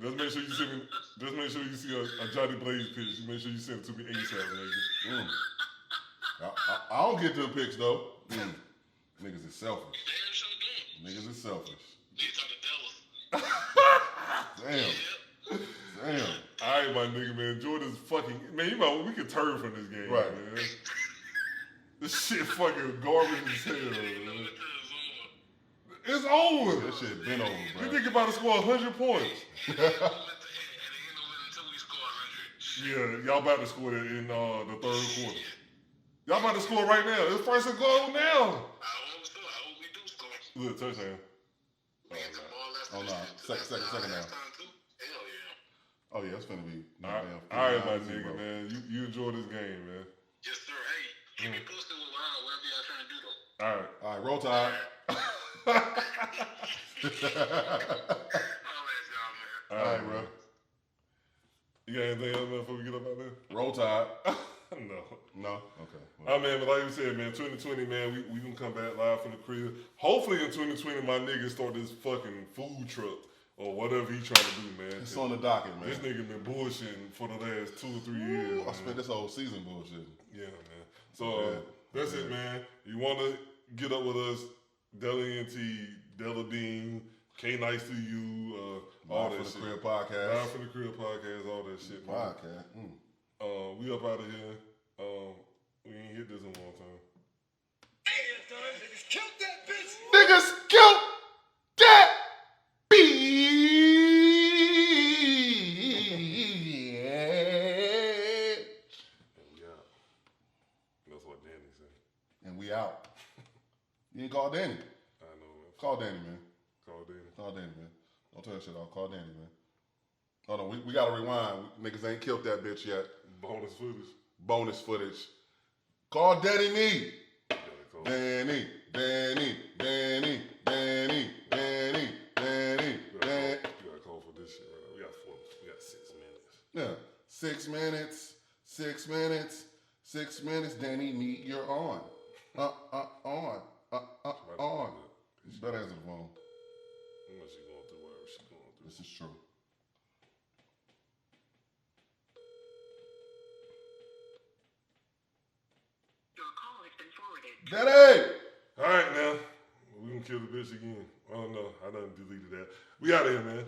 just make sure you send me. Just make sure you see a Johnny Blaze pitch. Make sure you send it to me ASAP, nigga. I don't get to the pics though. Niggas is selfish. Damn sure do. Niggas is selfish. Niggas try to tell us. Damn. Damn. All right, my nigga, man. Jordan's fucking man. You know we can turn from this game, Right. man. This shit fucking garbage as hell, man. It's over. That shit been over, You bro. think about to score 100 points? Yeah, y'all about to score that in the third quarter. Y'all about to score right now. It's first and goal now. I hope so. I hope we do score. Look, touchdown. We get the ball last Oh, no. Second now. Hell yeah. Oh yeah, it's gonna be. All right, my nigga, man. You enjoy this game, man. Yes, sir. Hey, keep me posted with whatever y'all trying to do, though. All right. All right, roll tide. I'll let y'all, man. All right, bro. You got anything else, man, before we get up out there? Roll tide. No. No. Okay. Oh, man, but like you said, man, 2020, man, we gonna come back live from the crib. Hopefully in 2020, my nigga start this fucking food truck or whatever he trying to do, man. It's on the docket, man. This nigga been bullshitting for the last 2 or 3 years. I spent this whole season bullshitting. Yeah, man. So that's it, man. You want to get up with us, Della ENT, Della Dean, K Nice to You, all that Live shit. from the Crib podcast. Live from the Crib podcast, all that shit, man. Podcast. We up out of here. We ain't hit this in a long time. Niggas killed that bitch. Niggas killed that bitch. And we out. That's what Danny said. And we out. You ain't called Danny. I know, man. Call Danny, man. Call Danny. Call Danny, man. Don't tell that shit off. Call Danny, man. Hold on, we gotta rewind. Niggas ain't killed that bitch yet. Bonus footage. Bonus footage. Call Danny me. Gotta call. Danny, Danny, Danny, Danny, Danny, Danny, You Danny. gotta call for this shit right now. We got 6 minutes. Yeah. 6 minutes. 6 minutes. 6 minutes. Danny, meet you're on. On. On. You better answer the phone. Unless she going through whatever she's going through. This is true. Your call has been forwarded. Daddy! All right, now. We gonna kill the bitch again. Oh, no. I done deleted that. We out of here, man.